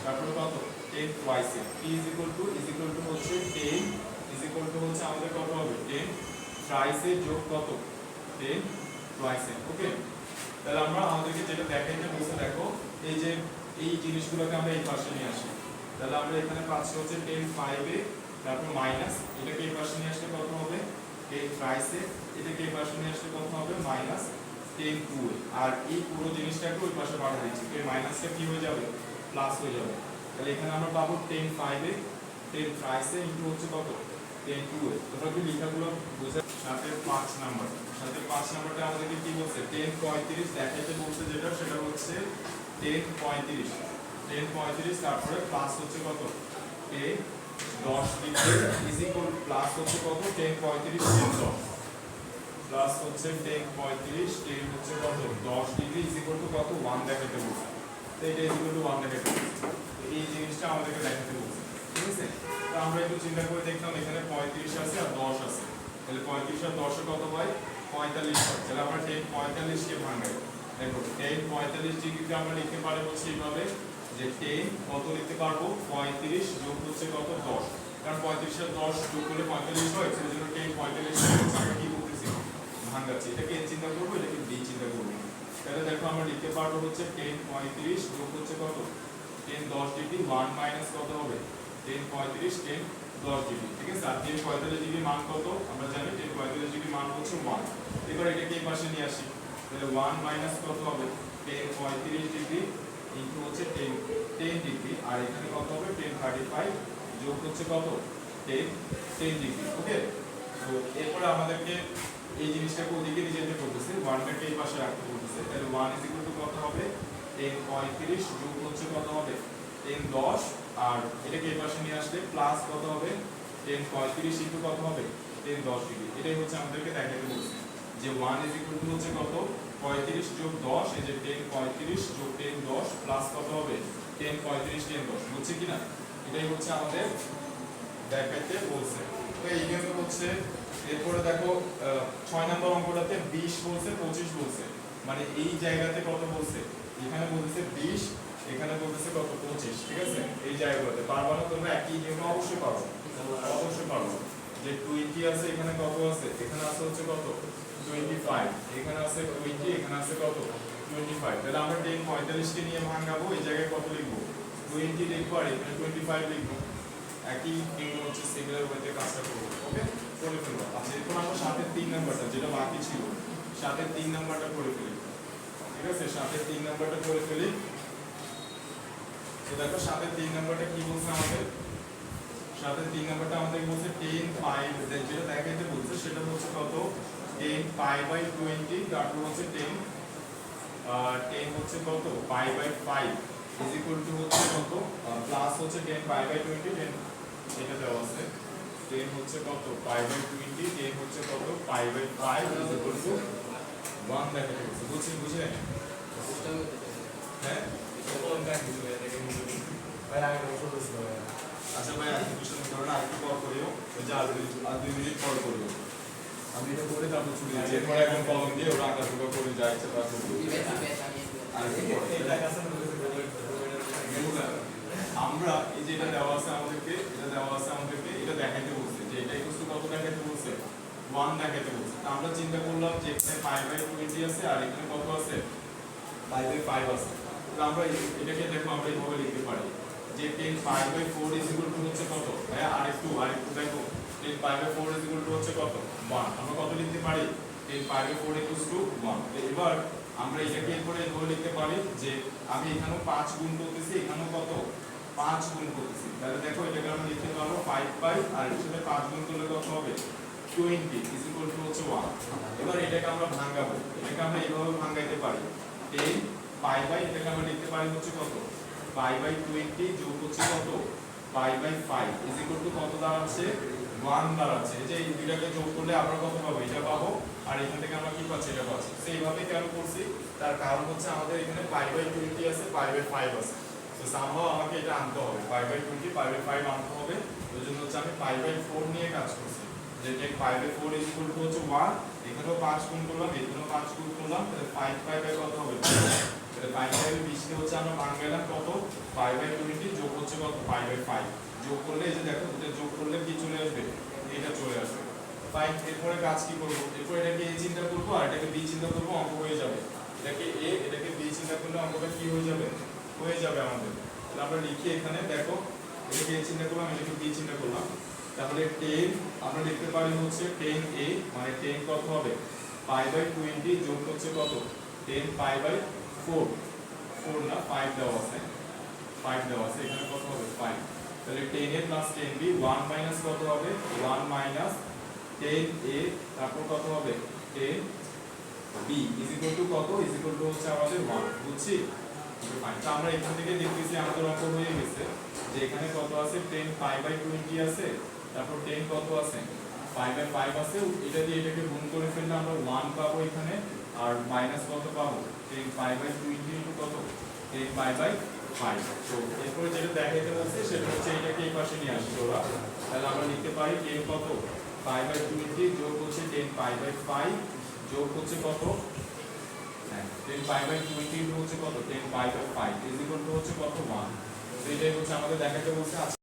তারপর কত 10 টুয়াইসে। p ইজ ইকুয়াল টু হচ্ছে 10 ইজ ইকুয়াল টু হচ্ছে আমাদের কত হবে 10 ট্রাইসে যোগ কত 10 টুয়াইসে। ওকে, তাহলে আমরা আমাদেরকে যেটা দেখাইতে বলছে দেখো, এই যে এই জিনিসগুলোকে আমরা এই পাশে নিয়ে আসি, তাহলে আমরা এখানে পাচ্ছি হচ্ছে 10 5 এ, তারপর মাইনাস এটাকে এই পাশে নিয়ে আসলে কত হবে 10 ট্রাইসে, এটাকে এই পাশে নিয়ে আসলে কত হবে মাইনাস 10 2 এ। আর এই পুরো জিনিসটাকে ওই পাশে পাঠিয়ে দিচ্ছি, এই মাইনাসটা কি হয়ে যাবে প্লাস হয়ে যাবে। তাহলে এখানে আমরা পাবো 10 5 এ 10 ট্রাইসে ইনটু হচ্ছে কত 10 2 এ। তোমরা কি লেখাগুলো বুঝে? সাথে 5 নাম্বার, সাথে 5 নাম্বারটা আমাদেরকে কি বলছে 10 35 দেখাইতে বলছে, যেটা সেটা হচ্ছে 10 35 10 35, তারপরে প্লাস হচ্ছে কত 10 10 ডিগ্রি ইজ ইকুয়াল প্লাস হচ্ছে কত 10 35 10 10 প্লাস হচ্ছে 10 35 10 হচ্ছে কত 10 ডিগ্রি ইজ ইকুয়াল টু কত 1 দেখাইতে বলছে। তো এটা ইজ ইকুয়াল টু 1 দেখাইতে বলছে, তো এই জিনিসটা আমাদেরকে দেখাইতে বলছে, ঠিক আছে? তো আমরা একটু চিন্তা করে দেখলাম এখানে 35 আছে আর 10 আছে, তাহলে 35 আর 10 কত হয় 45 হয়। তাহলে আমরা 10 45 কে ভাঙাই, দেখো 10 45 ডিগ্রিকে আমরা লিখতে পারি হচ্ছে এইভাবে যে 10 কত লিখতে পারবো 35 যোগ হচ্ছে কত 10, কারণ 35 আর 10 যোগ করলে 45 হয়, সেজন্য 10 45 আমরা কি বলতেছি ভাঙাচ্ছি। এটাকে এ চিন্তা করবো, এটাকে বি চিন্তা করবো। তাহলে দেখো আমরা লিখতে পারবো হচ্ছে 10 35 যোগ হচ্ছে কত 10 10 ডিগ্রি 1 মাইনাস কত হবে 10 35 10 10 ডিগ্রি, ঠিক আছে? আর 10 45 ডিগ্রি মান কত আমরা জানি 10 45 ডিগ্রি মান হচ্ছে 1। এবার এটাকে এই পাশে নিয়ে আসি, তাহলে 1 মাইনাস কত হবে 10 35 ডিগ্রি ইনটু হচ্ছে 10 10 ডিগ্রি, আর এখানে কত হবে 10 35 যোগ হচ্ছে কত 10 10 ডিগ্রি। ওকে, তো এরপরে আমাদেরকে এই জিনিসটাকে ওদিকে নিয়ে যেতে বলতেছে, 1 টাকে এই পাশে রাখতে বলতেছে, তাহলে 1 ইজ ইকুয়াল টু কত হবে 10 35 যোগ হচ্ছে কত হবে 10 10, আর এটাকে এই পাশে নিয়ে আসলে প্লাস কত হবে 10 35 ইনটু কত হবে 10 10 ডিগ্রি। এটাই হচ্ছে আমাদেরকে দেখাতে বলছে যে 1 ইজ ইকুয়াল টু হচ্ছে কত 35 যোগ 10, এই যে 10 35 যোগ 10 10 প্লাস কত হবে 10 35 10 10, বুঝছে কিনা? এটাই হচ্ছে আমাদের দেখাতে বলছে। তো এইভাবে হচ্ছে। এরপরে দেখো 6 নম্বর অঙ্কটাতে 20 বলছে 25 বলছে, মানে এই জায়গাতে কত বলছে, এখানে বলতেছে 20, এখানে বলতেছে কত 25, ঠিক আছে? এই জায়গাগুলোতে পারবা না তোমরা, একই নিয়মে অবশ্যই পারো, অবশ্যই পারো। যে 20 আছে এখানে কত আছে, এখানে আছে হচ্ছে কত 25, এখানে আছে 20, এখানে আছে কত 25। তাহলে আমরা 10 45 কে নিয়ে ভাঙাবো, এই জায়গায় কত লিখবো 20 লিখবো, আর এখানে 25 লিখবো। একই নিয়ম হচ্ছে সিমিলার ওয়েতে কাজটা করবো। ওকে, করে ফেলবো। আচ্ছা, এরপর আমরা 7 3 নাম্বারটা যেটা বাকি ছিল 7 3 নাম্বারটা করে ফেলি, ঠিক আছে? 7 3 নাম্বারটা করে ফেলি। তো দেখো 7 3 নাম্বারটা কি বলছে আমাদের, 7 3 নাম্বারটা আমাদের বলছে 10 5, যেটা দেখাইতে বলছে সেটা হচ্ছে কত 10 পাই বাই 20, তারপর হচ্ছে 10 হচ্ছে কত pi by 5 is equal to হচ্ছে কত প্লাস হচ্ছে 10 পাই বাই 20, 10 এটা দেওয়া আছে, 10 হচ্ছে কত পাই বাই 20, 10 হচ্ছে কত pi by 5 is equal to 1 দেখাতে বলছে। বুঝে হ্যাঁ আচ্ছা ভাই, আজকে কোশ্চেন করো না, একটু পর করিও, যে আর 2 মিনিট পর করিও। আমি এটা করে তারপর চলে যাই, এরপরে এখন কলম দিয়ে ওরা আঁকা ঝুঁকা করে যা ইচ্ছে তা করবো। আমরা এই যে এটা দেওয়া আছে আমাদেরকে, এটা দেখাইতে বলছে যে এটা ইকুয়াল টু কত দেখাতে বলছে 1 দেখাতে বলছে। তো আমরা চিন্তা করলাম যে এখানে পাই বাই 20 আছে আর এখানে কত আছে পাই বাই 5 আছে। তো আমরা এটাকে দেখো আমরা এইভাবে লিখতে পারি যে 10 pi by 4 is equal to হচ্ছে কত ভাই আরেকটু দেখো 10 pi by 4 is equal to হচ্ছে কত 1। আমরা কত লিখতে পারি 10 পাই বাই 4 ইকুয়াল টু 1। তো এবার আমরা এটাকে এরপরে এভাবে লিখতে পারি যে আমি এখানেও 5 গুণ করতেছি এখানেও কত 5 গুণ করতেছি। তাহলে দেখো এটাকে আমরা লিখতে পারবো 5 পাই আর এর সাথে 5 গুণ করলে কত হবে 20 ইজ ইকুয়াল টু হচ্ছে 1। এবার এটাকে আমরা ভাঙাবো, এটাকে আমরা এইভাবে ভাঙাইতে পারি 10 পাই বাই এটাকে আমরা লিখতে পারি হচ্ছে কত পাই বাই 20 যোগ হচ্ছে কত pi by 5 is equal to কত দাঁড়াচ্ছে 1 দাঁড়াচ্ছে। এই যে এই দুইটাকে যোগ করলে আমরা কত পাবো এটা পাবো আর এখান থেকে আমরা কি পাচ্ছি এটা পাচ্ছি। সেইভাবে কেন করছি তার কারণ হচ্ছে আমাদের এখানে পাই বাই 20 আছে পাই বাই 5 আছে। তো সামহাও আমাকে এটা আনতে হবে পাই বাই 20 পাই বাই 5 আনতে হবে। ওই জন্য হচ্ছে আমি পাই বাই 4 নিয়ে কাজ করছি যে take pi by 4 is equal to হচ্ছে 1। এখানেও 5 গুণ করলাম এখানেও 5 গুণ করলাম তাহলে 5 পাই বাই কত হবে তাহলে পাই বাই 20 কে হচ্ছে আমরা ভাঙাইলাম কত পাই বাই 20 যোগ হচ্ছে কত পাই বাই 5 যোগ করলে এই যে দেখো এটা যোগ করলে কি চলে আসবে এটা চলে আসবে 5। এরপরে কাজ কি করব এরপর এটাকে a চিন্তা করব আর এটাকে b চিন্তা করব অঙ্ক হয়ে যাবে। এটাকে a এটাকে b চিন্তা করলে অঙ্কটা কি হয়ে যাবে হয়ে যাবে আমাদের। তাহলে আমরা লিখি এখানে দেখো এটাকে a চিন্তা করলাম এটাকে b চিন্তা করলাম তাহলে 10 আমরা লিখতে পারি হচ্ছে 10a মানে 10 কত হবে পাই বাই 20 যোগ হচ্ছে কত 10 পাই বাই 4 4 না 5 দেওয়া আছে 5 দেওয়া আছে এখানে কত হবে 5। তাহলে 10a প্লাস 10b 1 মাইনাস কত হবে 1 মাইনাস 10a তারপর কত হবে 10b ইজ ইকুয়াল টু কত ইজ ইকুয়াল টু হচ্ছে আমাদের 1 বুঝছি। ফাইন তো আমরা এখান থেকে দেখতেছি আমাদের অঙ্ক হয়ে গেছে যে এখানে কত আছে 10 পাই বাই 20 আছে তারপর 10 কত আছে পাই বাই 5 আছে। এটা দিয়ে এটাকে গুণ করে ফেললে আমরা 1 পাবো এখানে আর মাইনাস কত পাবো 10 পাই বাই 20 ইনটু কত 10 পাই বাই 5। তো এরপরে যেটা দেখাইতে বলছে সেটা হচ্ছে এটাকে এই পাশে নিয়ে আসি ওরা। তাহলে আমরা লিখতে পারি 10 কত পাই বাই 20 যোগ হচ্ছে 10 পাই বাই 5 যোগ হচ্ছে কত 10 পাই বাই 20 হচ্ছে কত 10 pi by 5 is equal to হচ্ছে কত 1। তো এটাই হচ্ছে আমাদের দেখাতে বলছে।